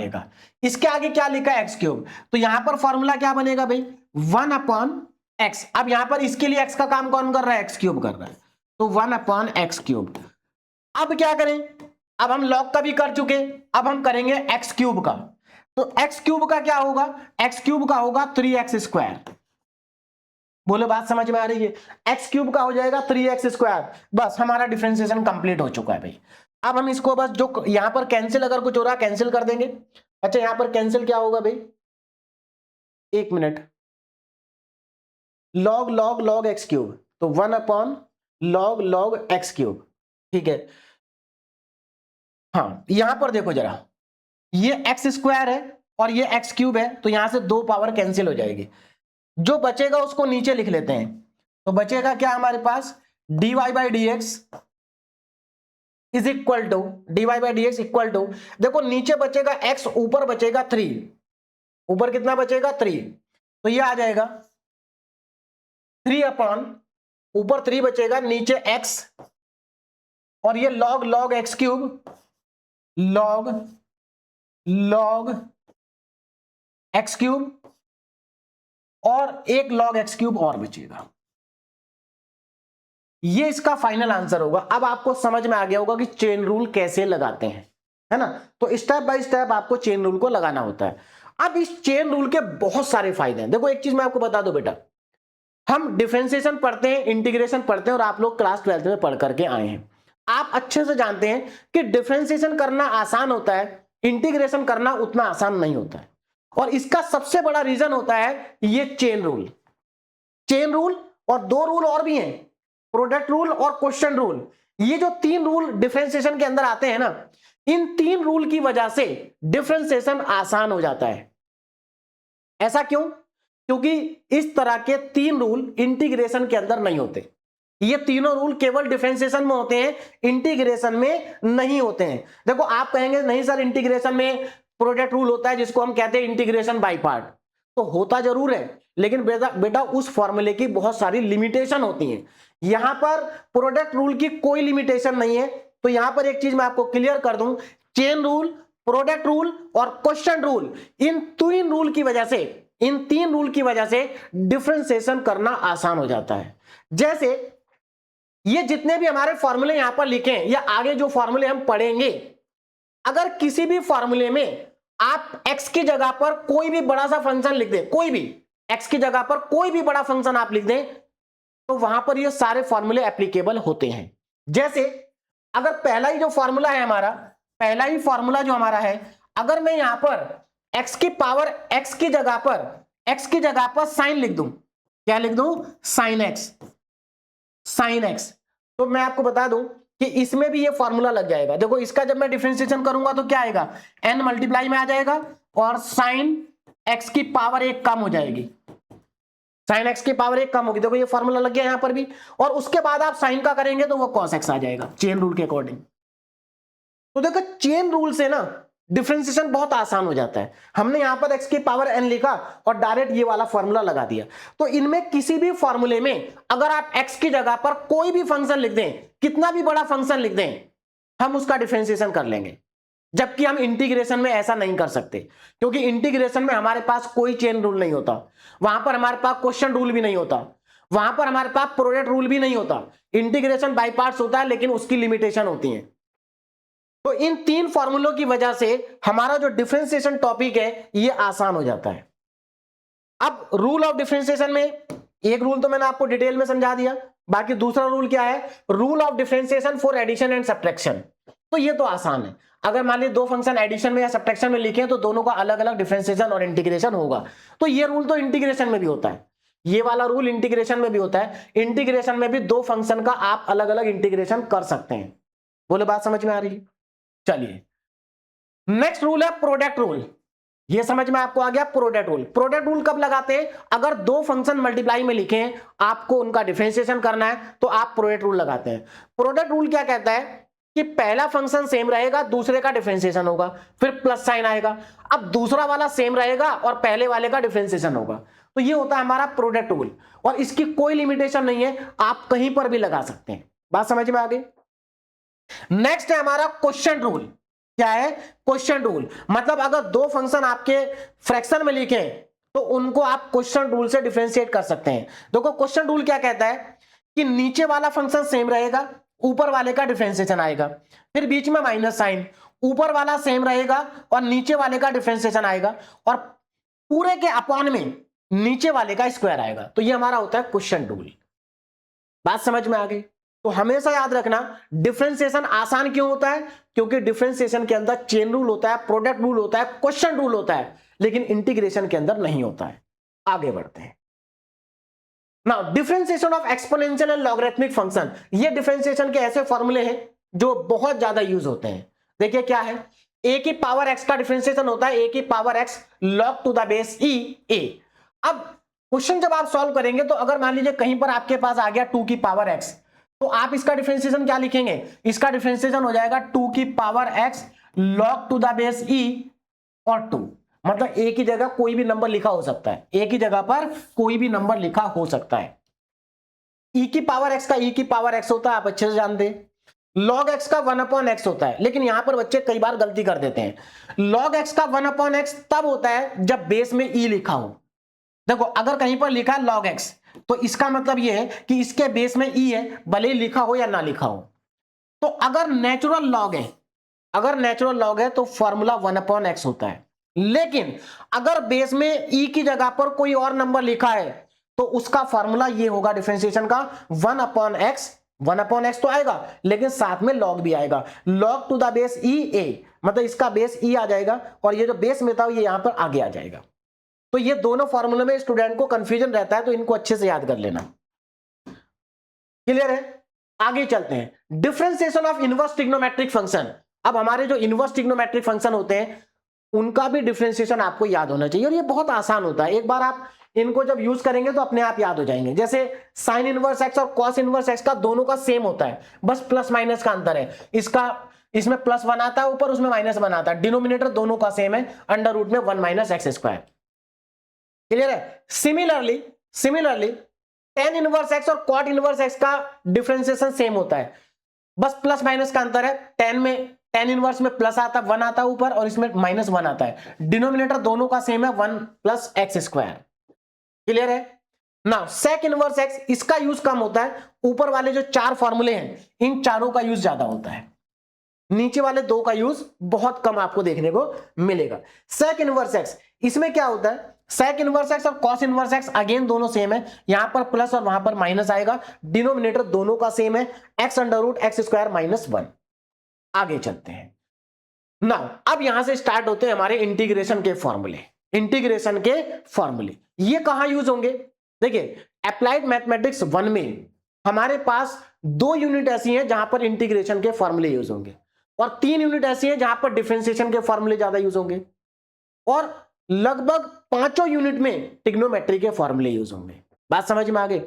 का, इसके आगे क्या लिखा है, एक्स क्यूब, तो यहां पर फॉर्मूला क्या बनेगा भाई, 1/x। अब यहां पर इसके लिए x का काम कौन कर रहा है, एक्स क्यूब कर रहा है, तो 1/x क्यूब। अब क्या करें, अब हम log का भी कर चुके, अब हम करेंगे एक्स क्यूब का, तो एक्स क्यूब का क्या होगा, एक्स क्यूब का होगा 3x स्क्वायर। बोलो बात समझ में आ रही है, एक्स क्यूब का हो जाएगा 3x स्क्वायर, बस हमारा डिफरेंशिएशन कंप्लीट हो चुका है भाई। अब हम इसको बस जो यहां पर कैंसिल अगर कुछ हो रहा है कैंसिल कर देंगे। अच्छा यहां पर कैंसिल क्या होगा भाई, एक मिनट, log एक्स क्यूब, तो 1/log एक्स क्यूब, ठीक है। हाँ यहां पर देखो जरा, ये एक्स स्क्वायर है और ये एक्स क्यूब है, तो यहां से दो पावर कैंसिल हो जाएगी, जो बचेगा उसको नीचे लिख लेते हैं, तो बचेगा क्या हमारे पास, dy by D X is equal to, देखो नीचे बचेगा x, ऊपर बचेगा 3, ऊपर कितना बचेगा 3, तो ये आ जाएगा 3/, ऊपर 3 बचेगा, नीचे x, और ये log x cube, log x cube, और एक log एक्स क्यूब और बचेगा। ये इसका फाइनल आंसर होगा। अब आपको समझ में आ गया होगा कि चेन रूल कैसे लगाते हैं, है ना। तो स्टेप बाय स्टेप आपको चेन रूल को लगाना होता है। अब इस चेन रूल के बहुत सारे फायदे हैं। देखो एक चीज मैं आपको बता दूं बेटा, हम डिफरेंशिएशन पढ़ते हैं, इंटीग्रेशन पढ़ते हैं, और आप लोग क्लास 12th में पढ़ करके आए हैं, आप अच्छे से जानते हैं कि डिफरेंशिएशन करना आसान होता है, इंटीग्रेशन करना उतना आसान नहीं होता है। और इसका सबसे बड़ा रीजन होता है ये चेन रूल और दो रूल और भी हैं, प्रोडक्ट रूल और क्वेश्चन रूल। ये जो तीन रूल डिफरेंशिएशन के अंदर आते हैं ना, इन तीन रूल की वजह से डिफरेंशिएशन आसान हो जाता है। ऐसा क्यों? क्योंकि इस तरह के तीन रूल इंटीग्रेशन के अंदर नहीं होते। ये तीनों रूल केवल डिफरेंशिएशन में होते हैं, इंटीग्रेशन में नहीं होते हैं। देखो आप कहेंगे नहीं सर इंटीग्रेशन में प्रोडक्ट रूल होता है जिसको हम कहते हैं इंटीग्रेशन बाय पार्ट, तो होता जरूर है, लेकिन बेटा उस फॉर्मूले की बहुत सारी लिमिटेशन होती हैं। यहां पर प्रोडक्ट रूल की कोई लिमिटेशन नहीं है। तो यहां पर एक चीज मैं आपको क्लियर कर दूं, चेन रूल, प्रोडक्ट रूल और क्वेश्चन रूल, इन तीन रूल की वजह से डिफरेंशिएशन करना आसान हो जाता है। जैसे ये जितने भी हमारे फॉर्मूले यहां पर लिखे हैं या आगे जो फॉर्मूले हम पढ़ेंगे, अगर किसी भी फॉर्मूले में आप x की जगह पर कोई भी बड़ा सा फंक्शन लिख दें, कोई भी x की जगह पर कोई भी बड़ा फंक्शन आप लिख दें, तो वहां पर ये सारे फॉर्मूले एप्लीकेबल होते हैं। जैसे अगर पहला ही जो फॉर्मूला है हमारा, पहला ही फॉर्मूला जो हमारा है, अगर मैं यहां पर x की पावर x की जगह पर साइन लिख दूं, क्या लिख दूं? साइन x, तो मैं आपको बता दूं कि इसमें भी ये फॉर्मूला लग जाएगा। देखो इसका जब मैं डिफरेंशिएशन करूंगा तो क्या आएगा? n मल्टीप्लाई में आ जाएगा और साइन x की पावर 1 कम हो जाएगी, साइन x की पावर 1 कम होगी। देखो ये फॉर्मूला लग गया यहां पर भी, और उसके बाद आप साइन का करेंगे तो वो cos x आ जाएगा चेन रूल के अकॉर्डिंग। तो देखो चेन रूल से ना डिफरेंशिएशन बहुत आसान हो जाता है। हमने यहां पर x की पावर n लिखा और डायरेक्ट ये वाला फॉर्मूला लगा दिया। तो इनमें किसी भी फॉर्मूले में अगर आप x की जगह पर कोई भी फंक्शन लिख दें, कितना भी बड़ा फंक्शन लिख दें, हम उसका डिफरेंशिएशन कर लेंगे। जबकि हम इंटीग्रेशन में ऐसा नहीं कर सकते, क्योंकि इंटीग्रेशन में हमारे पास कोई चेन रूल नहीं होता, वहां पर हमारे पास क्वेश्चन रूल भी नहीं होता, वहां पर हमारे पास प्रोडक्ट रूल भी नहीं होता। इंटीग्रेशन बाय पार्ट्स होता है, लेकिन उसकी लिमिटेशन होती है। तो इन तीन फॉर्मूलों की वजह से हमारा जो डिफरेंशिएशन टॉपिक है ये आसान हो जाता है। अब रूल ऑफ डिफरेंशिएशन में एक रूल तो मैंने आपको डिटेल में समझा दिया, बाकी दूसरा रूल क्या है? Rule of differentiation for addition and subtraction. तो ये तो आसान है, अगर मान लीजिए दो फंक्शन एडिशन में या सब्ट्रैक्शन में लिखे हैं तो दोनों का अलग अलग डिफरेंशिएशन और इंटीग्रेशन होगा। तो ये रूल तो इंटीग्रेशन में भी होता है, ये वाला रूल इंटीग्रेशन में भी होता है। इंटीग्रेशन में भी दो फंक्शन का आप अलग अलग इंटीग्रेशन कर सकते हैं। बोले बात समझ में आ रही है? चलिए नेक्स्ट रूल है प्रोडक्ट रूल। ये समझ में आपको आ गया प्रोडक्ट रूल। प्रोडक्ट रूल कब लगाते हैं? अगर दो फंक्शन मल्टीप्लाई में लिखे हैं, आपको उनका डिफरेंशिएशन करना है तो आप प्रोडक्ट रूल लगाते हैं। प्रोडक्ट रूल क्या कहता है कि पहला फंक्शन सेम रहेगा, दूसरे का डिफरेंशिएशन होगा, फिर प्लस साइन आएगा। अब दूसरा वाला सेम रहेगा और पहले वाले का डिफरेंशिएशन होगा। तो ये होता है हमारा प्रोडक्ट रूल, और इसकी कोई लिमिटेशन नहीं है, आप कहीं पर भी लगा सकते हैं। बात समझ में आ गई? नेक्स्ट है हमारा क्वेश्चन रूल। क्या है? क्वेश्चन रूल मतलब अगर दो फंक्शन आपके फ्रैक्शन में लिखे हैं तो उनको आप क्वेश्चन रूल से डिफरेंशिएट कर सकते हैं। देखो क्वेश्चन रूल क्या कहता है कि नीचे वाला फंक्शन सेम रहेगा, ऊपर वाले का डिफरेंशिएशन आएगा, फिर बीच में माइनस साइन, ऊपर वाला सेम रहेगा और नीचे वाले का डिफरेंशिएशन आएगा, और पूरे के अपॉन में नीचे वाले का स्क्वायर आएगा। तो ये हमारा होता है क्वेश्चन रूल। बात समझ में आ गई? तो हमेशा याद रखना डिफरेंशिएशन आसान क्यों होता है? क्योंकि डिफरेंशिएशन के अंदर चेन रूल होता है, प्रोडक्ट रूल होता है, क्वेश्चन रूल होता है, लेकिन इंटीग्रेशन के अंदर नहीं होता है। आगे बढ़ते हैं। Now differentiation of exponential and logarithmic function. ये डिफरेंशिएशन के ऐसे फॉर्मूले हैं जो बहुत ज्यादा यूज होते हैं। देखिए क्या है, a की पावर x का डिफरेंशिएशन होता है a की power x log to the base e a। अब क्वेश्चन जब आप सॉल्व करेंगे तो अगर मान लीजिए कहीं पर आपके पास आ गया 2 की पावर x, तो आप इसका डिफरेंशिएशन क्या लिखेंगे? इसका डिफरेंशिएशन हो जाएगा 2 की power x log to the base e और 2। मतलब a की जगह कोई भी नंबर लिखा हो सकता है, a की जगह पर कोई भी नंबर लिखा हो सकता है। e की पावर x का e की पावर x होता है, आप अच्छे से जानते हैं। log x का 1/x होता है, लेकिन यहां पर बच्चे कई बार गलती कर देते हैं। log x का 1/x तब होता है जब बेस में e लिखा हो। देखो अगर कहीं पर लिखा है log x, तो इसका मतलब यह है कि इसके बेस में e है, भले ही लिखा हो या ना लिखा हो। तो अगर नेचुरल लॉग है तो फॉर्मूला 1/x होता है। लेकिन अगर बेस में e की जगह पर कोई और नंबर लिखा है तो उसका फॉर्मूला ये होगा डिफरेंशिएशन का 1/x। 1/x तो आएगा, लेकिन साथ में log भी आएगा, log to the base e a, मतलब इसका बेस e आ जाएगा और ये जो बेस में था ये यहां पर आगे आ जाएगा। तो ये दोनों फॉर्मूले में स्टूडेंट को कंफ्यूजन रहता है, तो इनको अच्छे से याद कर लेना। क्लियर है? आगे चलते हैं, differentiation of inverse trigonometric function. अब हमारे जो इनवर्स ट्रिग्नोमेट्रिक फंक्शन होते हैं उनका भी डिफरेंशिएशन आपको याद होना चाहिए, और ये बहुत आसान होता है, एक बार आप इनको जब यूज करेंगे तो अपने आप याद हो जाएंगे। जैसे साइन इनवर्स एक्स और कॉस इनवर्स एक्स का दोनों का सेम होता है, बस प्लस माइनस का अंतर है। इसमें प्लस वन आता है ऊपर, उसमें माइनस वन आता है, डिनोमिनेटर दोनों का सेम है, अंडर रूट में one minus x square. Clear है? सिमिलरली टेन इनवर्स एक्स और कॉट इनवर्स एक्स का डिफरेंशिएशन सेम होता है, बस प्लस माइनस का अंतर है। टेन इनवर्स में प्लस आता वन आता है ऊपर, और इसमें माइनस वन आता है, डिनोमिनेटर दोनों का सेम है, one plus x square. Clear है? नाउ सेक इनवर्स एक्स, इसका यूज कम होता है, ऊपर वाले जो चार फॉर्मूले हैं इन चारों का यूज ज्यादा होता है, नीचे वाले दो का यूज बहुत कम आपको देखने को मिलेगा। सेक इनवर्स एक्स, इसमें क्या होता है, सेक इनवर्स एक्स और कॉस इनवर्स एक्स अगेन दोनों सेम है, यहां पर प्लस और वहां पर माइनस आएगा, डिनोमिनेटर दोनों का सेम है, X under root X square minus one. आगे चलते हैं। नाउ अब यहां से स्टार्ट होते हैं हमारे इंटीग्रेशन के फॉर्मूले। ये कहां यूज होंगे? देखिए, अप्लाइड मैथमेटिक्स 1 में हमारे पास 2 यूनिट ऐसी हैं जहां पर इंटीग्रेशन के फॉर्मूले यूज होंगे, और 3 यूनिट ऐसी हैं जहां पर डिफरेंशिएशन के फॉर्मूले ज्यादा यूज होंगे, और लगभग 5 यूनिट में ट्रिग्नोमेट्री के फॉर्मूले यूज होंगे। बात समझ में आ गई?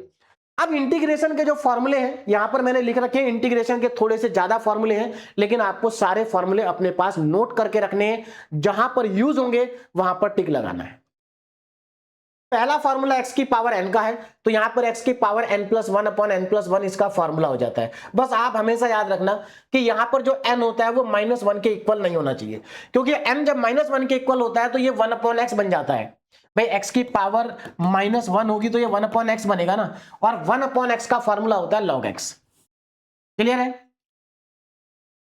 अब इंटीग्रेशन के जो फॉर्मूले हैं यहां पर मैंने लिख रखे हैं, इंटीग्रेशन के थोड़े से ज्यादा फॉर्मूले हैं, लेकिन आपको सारे फॉर्मूले अपने पास नोट करके रखने हैं, जहां पर यूज होंगे वहां पर टिक लगाना है। पहला फॉर्मूला x की पावर n का है, तो यहां पर x की power n plus one upon n plus one इसका फॉर्मूला हो जाता है। बस आप हमेशा याद रखना कि यहां पर जो n होता है वो माइनस वन के इक्वल नहीं होना चाहिए, क्योंकि n जब माइनस वन के इक्वल होता है तो ये वन अपॉन एक्स बन जाता है। भाई x की पावर माइनस वन होगी तो ये वन अपॉन एक्स बनेगा ना, और वन अपॉन एक्स का फॉर्मूला होता है log x। क्लियर है?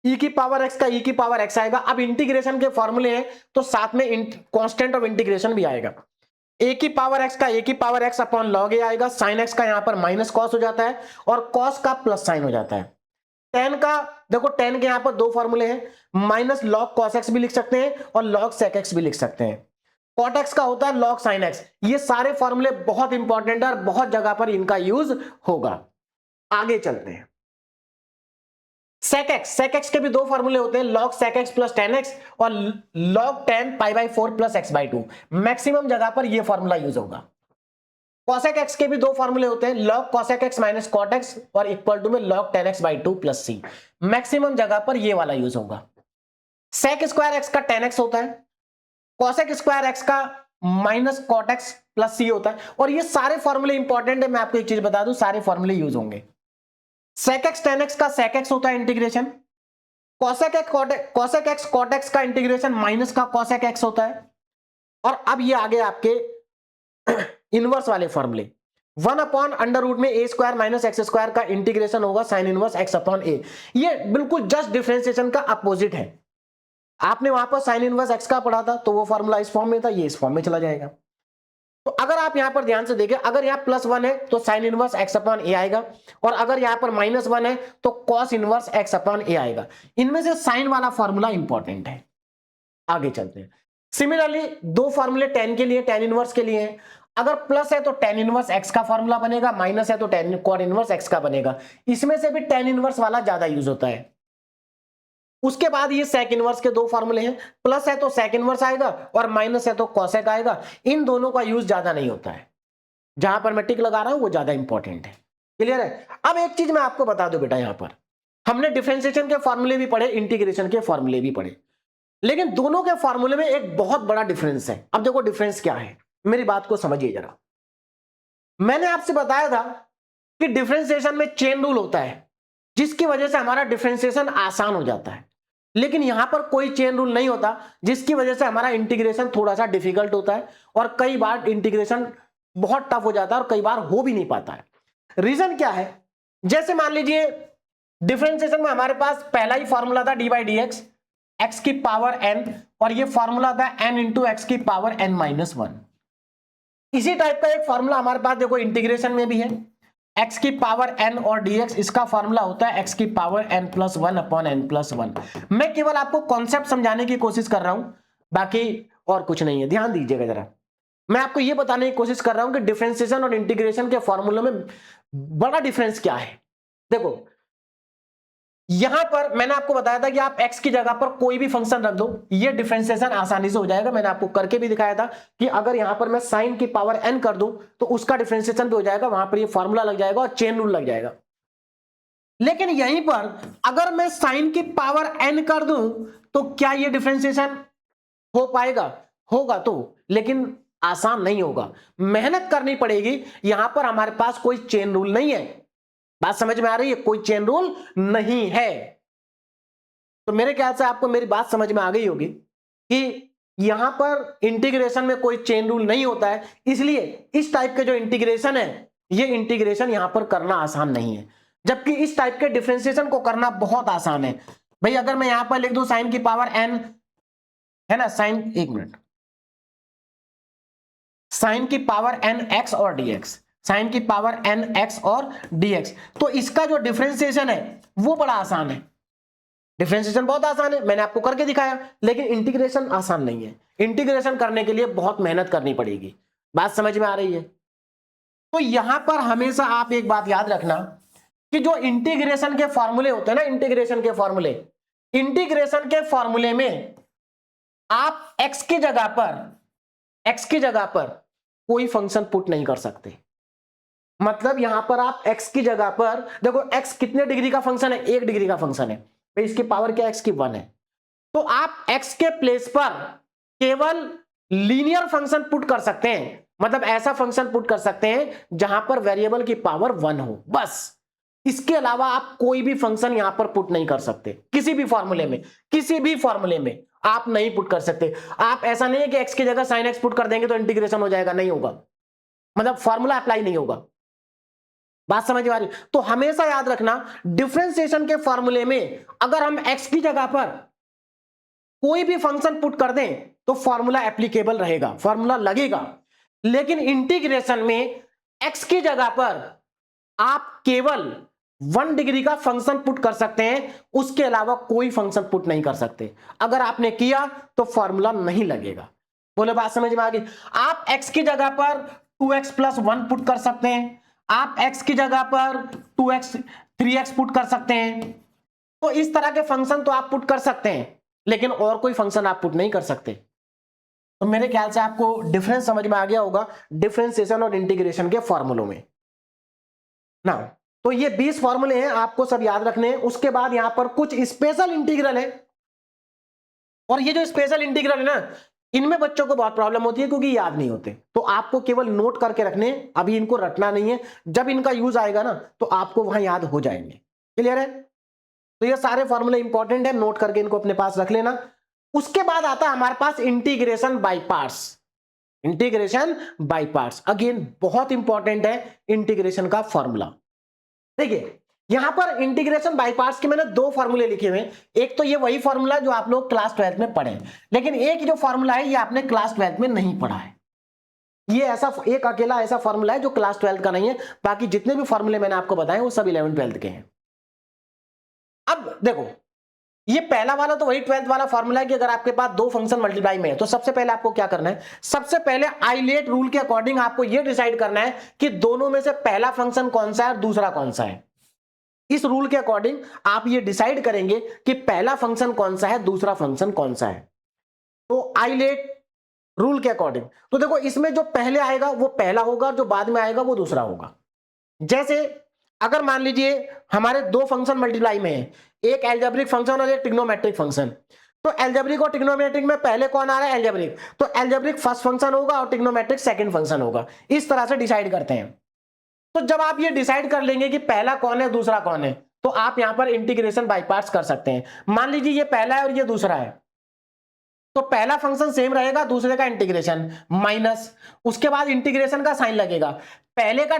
e की पावर x का e की पावर x आएगा। अब इंटीग्रेशन के फॉर्मूले हैं तो साथ में कांस्टेंट ऑफ इंटीग्रेशन भी आएगा, a की पावर x का a की power x upon log a आएगा, साइन x का यहां पर माइनस कॉस हो जाता है, और कॉस का प्लस साइन हो जाता है। टेन का देखो, टेन के यहां पर दो फॉर्मूले हैं, माइनस लॉग कॉस एक्स भी लिख सकते हैं और लॉग सेक एक्स भी लिख सकते हैं। कॉट एक्स का होता है लॉग साइन एक्स। ये सारे फॉर्मूले बहुत इंपॉर्टेंट है और बहुत जगह पर इनका यूज होगा। आगे चलते हैं। सेक एक्स के भी दो फॉर्मूले होते हैं, log sec x plus tan x और log tan pi by four plus x by two. Maximum जगह पर यह फॉर्मूला यूज होगा। कॉसेक एक्स के भी दो फॉर्मूले होते हैं, log cosec x minus cot x और इक्वल टू में log tan x by two plus C. Maximum जगह पर यह वाला यूज होगा। सेक स्क्वायर एक्स का टेन एक्स होता है, कॉसेक स्क्वायर एक्स का माइनस कॉट एक्स प्लस सी होता है, और ये सारे फॉर्मूले इंपॉर्टेंट है। मैं आपको एक चीज बता दूं, सारे फॉर्मूले यूज होंगे। सेक एक्स टेन एक्स का सेक एक्स होता है integration, cosec X cot X का इंटीग्रेशन माइनस का कॉसेक एक्स होता है। और अब ये आगे आपके इनवर्स वाले फॉर्मूले, वन अपॉन अंडर रूट में ए स्क्वायर माइनस एक्स स्क्वायर का इंटीग्रेशन होगा साइन इनवर्स एक्स अपॉन ए। ये बिल्कुल जस्ट डिफरेंशिएशन का अपोजिट है। आपने वहां पर साइन इनवर्स एक्स का पढ़ा था तो वो फॉर्मूला इस फॉर्म में था, ये इस फॉर्म में चला जाएगा। तो अगर आप यहां पर ध्यान से देखें, अगर यहां प्लस वन है तो साइन इनवर्स एक्स अपॉन ए आएगा, और अगर यहां पर माइनस वन है तो कॉस इनवर्स एक्स अपॉन ए आएगा। इनमें से साइन वाला फॉर्मूला इंपॉर्टेंट है। आगे चलते हैं। सिमिलरली दो फॉर्मूले टेन के लिए, टेन इनवर्स के लिए हैं। अगर प्लस है तो टेन इनवर्स एक्स का फॉर्मूला बनेगा, माइनस है तो टेन कॉट इनवर्स एक्स का बनेगा। इसमें से भी टेन इनवर्स वाला ज्यादा यूज होता है। उसके बाद ये सेक इनवर्स के दो फॉर्मूले हैं, प्लस है तो सेक इनवर्स आएगा और माइनस है तो कॉसेक आएगा। इन दोनों का यूज ज्यादा नहीं होता है, जहां पर मैं टिक लगा रहा हूं वो ज्यादा इंपॉर्टेंट है। क्लियर है? अब एक चीज मैं आपको बता दूं बेटा, यहां पर हमने डिफरेंशिएशन के फॉर्मूले भी पढ़े, इंटीग्रेशन के फॉर्मूले भी पढ़े, लेकिन दोनों के फॉर्मूले में एक बहुत बड़ा डिफरेंस है। अब देखो डिफरेंस क्या है, मेरी बात को समझिए जरा। मैंने आपसे बताया था कि डिफरेंशिएशन में चेन रूल होता है, जिसकी वजह से हमारा डिफरेंशिएशन आसान हो जाता है, लेकिन यहां पर कोई चेन रूल नहीं होता, जिसकी वजह से हमारा इंटीग्रेशन थोड़ा सा डिफिकल्ट होता है, और कई बार इंटीग्रेशन बहुत टफ हो जाता है और कई बार हो भी नहीं पाता है। रीजन क्या है? जैसे मान लीजिए डिफरेंशिएशन में हमारे पास पहला ही फॉर्मूला था D by D x, x की पावर एन, और ये फॉर्मूला था एन इंटू एक्स की पावर एन माइनस वन। इसी टाइप का एक फॉर्मूला हमारे पास देखो इंटीग्रेशन में भी है, x की पावर n और dx, इसका फॉर्मूला होता है x की power n plus one upon n plus one. मैं केवल आपको कॉन्सेप्ट समझाने की कोशिश कर रहा हूं, बाकी और कुछ नहीं है। ध्यान दीजिएगा जरा, मैं आपको यह बताने की कोशिश कर रहा हूं कि डिफरेंशिएशन और इंटीग्रेशन के फॉर्मूलों में बड़ा डिफरेंस क्या है। देखो यहां पर मैंने आपको बताया था कि आप x की जगह पर कोई भी फंक्शन रख दो, ये डिफरेंशिएशन आसानी से हो जाएगा। मैंने आपको करके भी दिखाया था कि अगर यहां पर मैं sin की पावर n कर दूं तो उसका डिफरेंशिएशन भी हो जाएगा, वहां पर ये फॉर्मूला लग जाएगा और चेन रूल लग जाएगा। लेकिन यहीं पर अगर मैं sin की पावर n कर दूं तो क्या ये डिफरेंशिएशन हो पाएगा? होगा तो, लेकिन आसान नहीं होगा, मेहनत करनी पड़ेगी। यहां पर हमारे पास कोई चेन रूल नहीं है। बात समझ में आ रही है? कोई चेन रूल नहीं है। तो मेरे ख्याल से आपको मेरी बात समझ में आ गई होगी कि यहां पर इंटीग्रेशन में कोई चेन रूल नहीं होता है, इसलिए इस टाइप के जो इंटीग्रेशन है, ये इंटीग्रेशन यहां पर करना आसान नहीं है, जबकि इस टाइप के डिफरेंशिएशन को करना बहुत आसान है। भाई अगर मैं यहां पर लिख दूं साइन की पावर n, है ना, साइन, एक मिनट, साइन की पावर n x और dx, साइन की पावर n x और dx, तो इसका जो डिफरेंशिएशन है वो बड़ा आसान है। डिफरेंशिएशन बहुत आसान है, मैंने आपको करके दिखाया, लेकिन इंटीग्रेशन आसान नहीं है। इंटीग्रेशन करने के लिए बहुत मेहनत करनी पड़ेगी। बात समझ में आ रही है? तो यहां पर हमेशा आप एक बात याद रखना कि जो इंटीग्रेशन के फॉर्मूले होते हैं ना, इंटीग्रेशन के फॉर्मूले में आप x की जगह पर कोई फंक्शन पुट नहीं कर सकते। मतलब यहां पर आप x की जगह पर देखो, x कितने डिग्री का फंक्शन है? 1 डिग्री का फंक्शन है। भाई इसकी पावर क्या? x की 1 है। तो आप x के प्लेस पर केवल लीनियर फंक्शन पुट कर सकते हैं, मतलब ऐसा फंक्शन पुट कर सकते हैं जहां पर वेरिएबल की पावर 1 हो, बस। इसके अलावा आप कोई भी फंक्शन यहां पर पुट नहीं कर सकते। किसी भी फॉर्मूले में आप नहीं पुट कर सकते। आप ऐसा नहीं है कि x की जगह sin x पुट कर देंगे तो इंटीग्रेशन हो जाएगा, नहीं होगा, मतलब फॉर्मूला अप्लाई नहीं होगा। बात समझ में आ रही? तो हमेशा याद रखना, डिफरेंशिएशन के फॉर्मूले में अगर हम x की जगह पर कोई भी फंक्शन पुट कर दें तो फॉर्मूला एप्लीकेबल रहेगा, फॉर्मूला लगेगा। लेकिन इंटीग्रेशन में x की जगह पर आप केवल 1 डिग्री का फंक्शन पुट कर सकते हैं, उसके अलावा कोई फंक्शन पुट नहीं कर सकते। अगर आपने किया तो फॉर्मूला नहीं लगेगा। बोले बात समझ में आ गई? आप x की जगह पर 2x प्लस 1 पुट कर सकते हैं, आप x की जगह पर 2x 3x पुट कर सकते हैं। तो इस तरह के फंक्शन तो आप पुट कर सकते हैं, लेकिन और कोई फंक्शन आप पुट नहीं कर सकते। तो मेरे ख्याल से आपको डिफरेंस समझ में आ गया होगा डिफरेंशिएशन और इंटीग्रेशन के फॉर्मूलों में ना। तो ये 20 फॉर्मूले हैं, आपको सब याद रखने हैं। उसके बाद यहां पर कुछ स्पेशल इंटीग्रल है, और ये जो स्पेशल इंटीग्रल है ना, इनमें बच्चों को बहुत प्रॉब्लम होती है क्योंकि याद नहीं होते। तो आपको केवल नोट करके रखने, अभी इनको रटना नहीं है। जब इनका यूज आएगा ना तो आपको वहां याद हो जाएंगे। क्लियर है? तो ये सारे फॉर्मूले इंपॉर्टेंट है, नोट करके इनको अपने पास रख लेना। उसके बाद आता है हमारे पास integration by parts. Integration by parts again बहुत इंपॉर्टेंट है इंटीग्रेशन का फॉर्मूला। देखिए यहां पर इंटीग्रेशन बाय पार्ट्स के मैंने 2 फॉर्मूले लिखे हुए हैं। एक तो ये वही फॉर्मूला जो आप लोग क्लास 12th में पढ़े, लेकिन एक जो फॉर्मूला है ये आपने क्लास 12th में नहीं पढ़ा है। ये ऐसा एक अकेला ऐसा फॉर्मूला है जो क्लास 12th का नहीं है, बाकी जितने भी फॉर्मूले मैंने आपको बताए वो सब 11th 12th के हैं। अब देखो, ये पहला वाला तो वही 12th वाला फॉर्मूला है कि अगर आपके पास 2 फंक्शन मल्टीप्लाई में है तो सबसे पहले आपको क्या करना है? सबसे पहले आइलेट रूल के अकॉर्डिंग आपको यह डिसाइड करना है कि दोनों में से पहला फंक्शन कौन सा है और दूसरा कौन सा है। इस रूल के अकॉर्डिंग आप ये डिसाइड करेंगे कि पहला फंक्शन कौन सा है, दूसरा फंक्शन कौन सा है। तो आइलेट रूल के अकॉर्डिंग तो देखो, इसमें जो पहले आएगा वो पहला होगा और जो बाद में आएगा वो दूसरा होगा। जैसे अगर मान लीजिए हमारे 2 फंक्शन मल्टीप्लाई में है, एक एल्जेब्रिक फंक्शन और एक ट्रिग्नोमेट्रिक फंक्शन, तो एल्जेब्रिक और ट्रिग्नोमेट्रिक में पहले कौन आ रहा है? एल्जेब्रिक, तो एल्जेब्रिक फर्स्ट फंक्शन होगा और ट्रिग्नोमेट्रिक सेकंड फंक्शन होगा। इस तरह से डिसाइड करते हैं। तो जब आप ये डिसाइड कर लेंगे कि पहला कौन है दूसरा कौन है, तो आप यहां पर इंटीग्रेशन बाय पार्ट्स कर सकते हैं। मान लीजिए ये पहला है और ये दूसरा है, तो पहला फंक्शन सेम रहेगा, दूसरे का इंटीग्रेशन माइनस, उसके बाद इंटीग्रेशन का साइन लगेगा, पहले का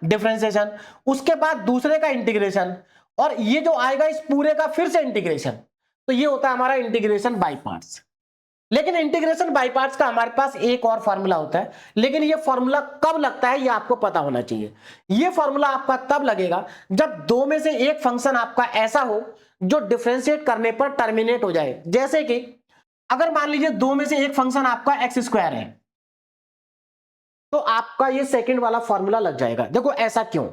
डिफरेंशिएशन, उसके बाद दूसरे का इंटीग्रेशन, और ये जो आएगा इस पूरे का फिर से इंटीग्रेशन। तो ये होता है हमारा इंटीग्रेशन बाय पार्ट्स। लेकिन इंटीग्रेशन बाय पार्ट्स का हमारे पास एक और फॉर्मूला होता है, लेकिन ये फॉर्मूला कब लगता है ये आपको पता होना चाहिए। ये फॉर्मूला आपका तब लगेगा जब 2 में से एक फंक्शन आपका ऐसा हो जो डिफरेंशिएट करने पर टर्मिनेट हो जाए। जैसे कि अगर मान लीजिए 2 में से एक फंक्शन आपका एक्स स्क्वायर है, तो आपका ये सेकंड वाला फॉर्मूला लग जाएगा। देखो ऐसा क्यों?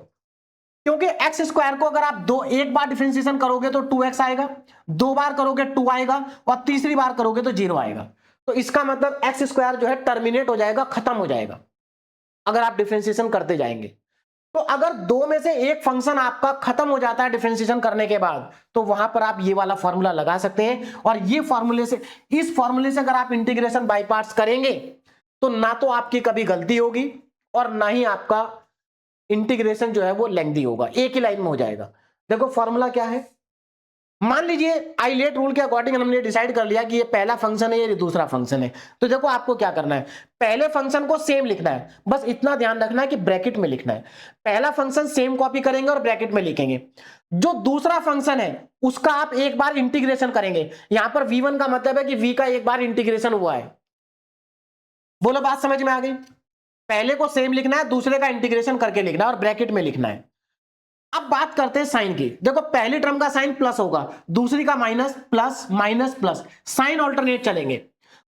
क्योंकि एक्स स्क्वायर को अगर आप एक बार डिफरेंशिएशन करोगे तो 2x आएगा, 2 बार करोगे 2 आएगा, और तीसरी बार करोगे तो 0 आएगा। तो इसका मतलब एक्स स्क्वायर जो है टर्मिनेट हो जाएगा, खत्म हो जाएगा अगर आप डिफरेंशिएशन करते जाएंगे। तो अगर दो में से एक फंक्शन आपका खत्म हो जाता है डिफरेंशिएशन करने के बाद, तो वहां पर आप ये वाला फॉर्मूला लगा सकते हैं, और ये फॉर्मूले से, इस फॉर्मूले से अगर आप इंटीग्रेशन बाय पार्ट्स करेंगे तो ना तो आपकी कभी गलती होगी और ना ही आपका इंटीग्रेशन जो है वो लेंथी होगा, एक ही लाइन में हो जाएगा। देखो फॉर्मूला क्या है, मान लीजिए आइलेट रूल के अकॉर्डिंग हमने डिसाइड कर लिया कि ये पहला फंक्शन है, ये दूसरा फंक्शन है। तो देखो आपको क्या करना है, पहले फंक्शन को सेम लिखना है, बस इतना ध्यान रखना है कि ब्रैकेट में लिखना है। पहला फंक्शन सेम कॉपी करेंगे और ब्रैकेट में लिखेंगे। जो दूसरा फंक्शन है उसका आप एक बार इंटीग्रेशन करेंगे। यहां पर v1 का मतलब है कि v का एक बार इंटीग्रेशन हुआ है। बोलो बात समझ में आ गई? पहले को सेम लिखना है, दूसरे का इंटीग्रेशन करके लिखना है और ब्रैकेट में लिखना है। अब बात करते हैं साइन की। देखो पहली टर्म का साइन प्लस होगा, दूसरी का minus, plus minus plus, sign alternate चलेंगे।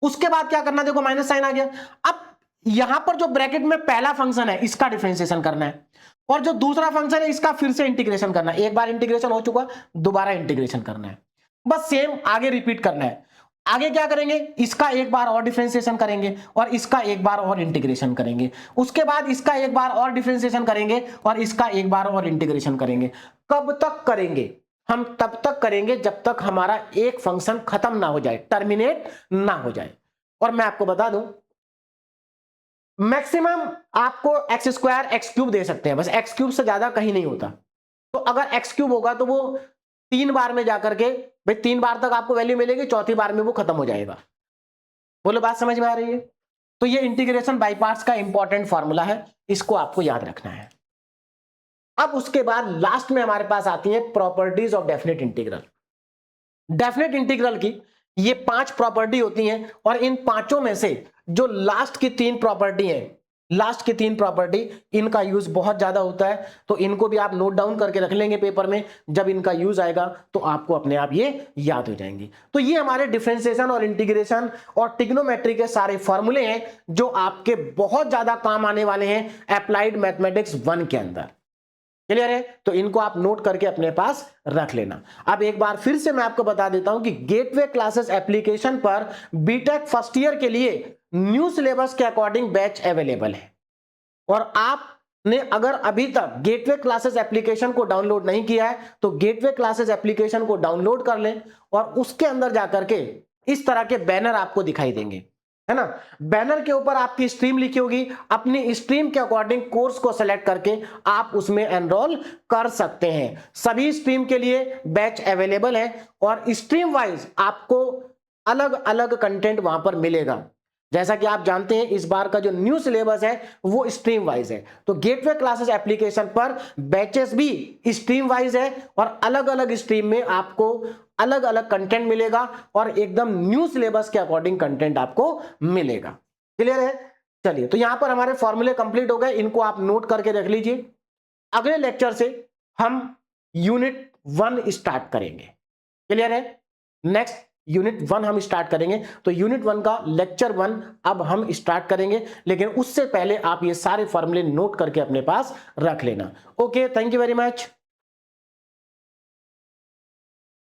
उसके बाद क्या करना, देखो माइनस साइन आ गया। अब यहां पर जो ब्रैकेट में पहला फंक्शन है इसका डिफरेंशिएशन करना है, और जो दूसरा फंक्शन है इसका फिर से इंटीग्रेशन करना है। एक बार इंटीग्रेशन हो चुका, दोबारा इंटीग्रेशन करना है, बस सेम आगे रिपीट करना है। आगे क्या करेंगे, इसका एक बार और डिफरेंशिएशन करेंगे और इसका एक बार और इंटीग्रेशन करेंगे। उसके बाद इसका एक बार और डिफरेंशिएशन करेंगे और इसका एक बार और इंटीग्रेशन करेंगे। कब तक करेंगे? हम तब तक करेंगे जब तक हमारा एक फंक्शन खत्म ना हो जाए, टर्मिनेट ना हो जाए। और मैं आपको बता दूं, मैक्सिमम आपको एक्स स्क्वायर एक्स क्यूब दे सकते हैं, बस एक्स क्यूब से ज्यादा कहीं नहीं होता। तो अगर एक्स क्यूब होगा तो वो 3 बार में जाकर के, भाई 3 बार तक आपको वैल्यू मिलेगी, चौथी बार में वो खत्म हो जाएगा। बोलो बात समझ में आ रही है? तो ये इंटीग्रेशन बाय पार्ट्स का इंपॉर्टेंट फॉर्मूला है, इसको आपको याद रखना है। अब उसके बाद लास्ट में हमारे पास आती है properties of definite integral. Definite integral की ये 5 प्रॉपर्टी होती हैं, और इन पांचों में से जो लास्ट की 3 प्रॉपर्टी है, लास्ट की 3 प्रॉपर्टी, इनका यूज बहुत ज्यादा होता है। तो इनको भी आप नोट डाउन करके रख लेंगे पेपर में, जब इनका यूज आएगा तो आपको अपने आप ये याद हो जाएंगी। तो ये हमारे डिफरेंशिएशन और इंटीग्रेशन और ट्रिग्नोमेट्री के सारे फॉर्मूले हैं जो आपके बहुत ज्यादा काम आने वाले हैं अप्लाइड मैथमेटिक्स 1 के अंदर। क्लियर है? तो इनको आप नोट करके अपने पास रख लेना। अब एक बार फिर से मैं आपको बता देता हूं कि गेटवे क्लासेस एप्लीकेशन पर बीटेक फर्स्ट ईयर के लिए न्यू सिलेबस के अकॉर्डिंग बैच अवेलेबल है, और आपने अगर अभी तक गेटवे क्लासेस एप्लीकेशन को डाउनलोड नहीं किया है तो गेटवे क्लासेस एप्लीकेशन को डाउनलोड कर लें, और उसके अंदर जाकर के इस तरह के बैनर आपको दिखाई देंगे, है ना। बैनर के ऊपर आपकी स्ट्रीम लिखी होगी, अपनी स्ट्रीम के अकॉर्डिंग कोर्स को सेलेक्ट करके आप उसमें एनरोल कर सकते हैं। सभी स्ट्रीम के लिए बैच अवेलेबल है, और स्ट्रीम वाइज आपको अलग अलग कंटेंट वहां पर मिलेगा। जैसा कि आप जानते हैं इस बार का जो न्यू सिलेबस है वो स्ट्रीम वाइज है, तो गेटवे क्लासेस एप्लीकेशन पर बैचेस भी स्ट्रीम वाइज है, और अलग अलग स्ट्रीम में आपको अलग अलग कंटेंट मिलेगा, और एकदम न्यू सिलेबस के अकॉर्डिंग कंटेंट आपको मिलेगा। क्लियर है? चलिए, तो यहां पर हमारे फॉर्मूले कंप्लीट हो गए, इनको आप नोट करके रख लीजिए। अगले लेक्चर से हम यूनिट 1 स्टार्ट करेंगे। क्लियर है? नेक्स्ट यूनिट 1 हम स्टार्ट करेंगे, तो यूनिट 1 का लेक्चर 1 अब हम स्टार्ट करेंगे, लेकिन उससे पहले आप ये सारे फॉर्मूले नोट करके अपने पास रख लेना। Okay, thank you very much.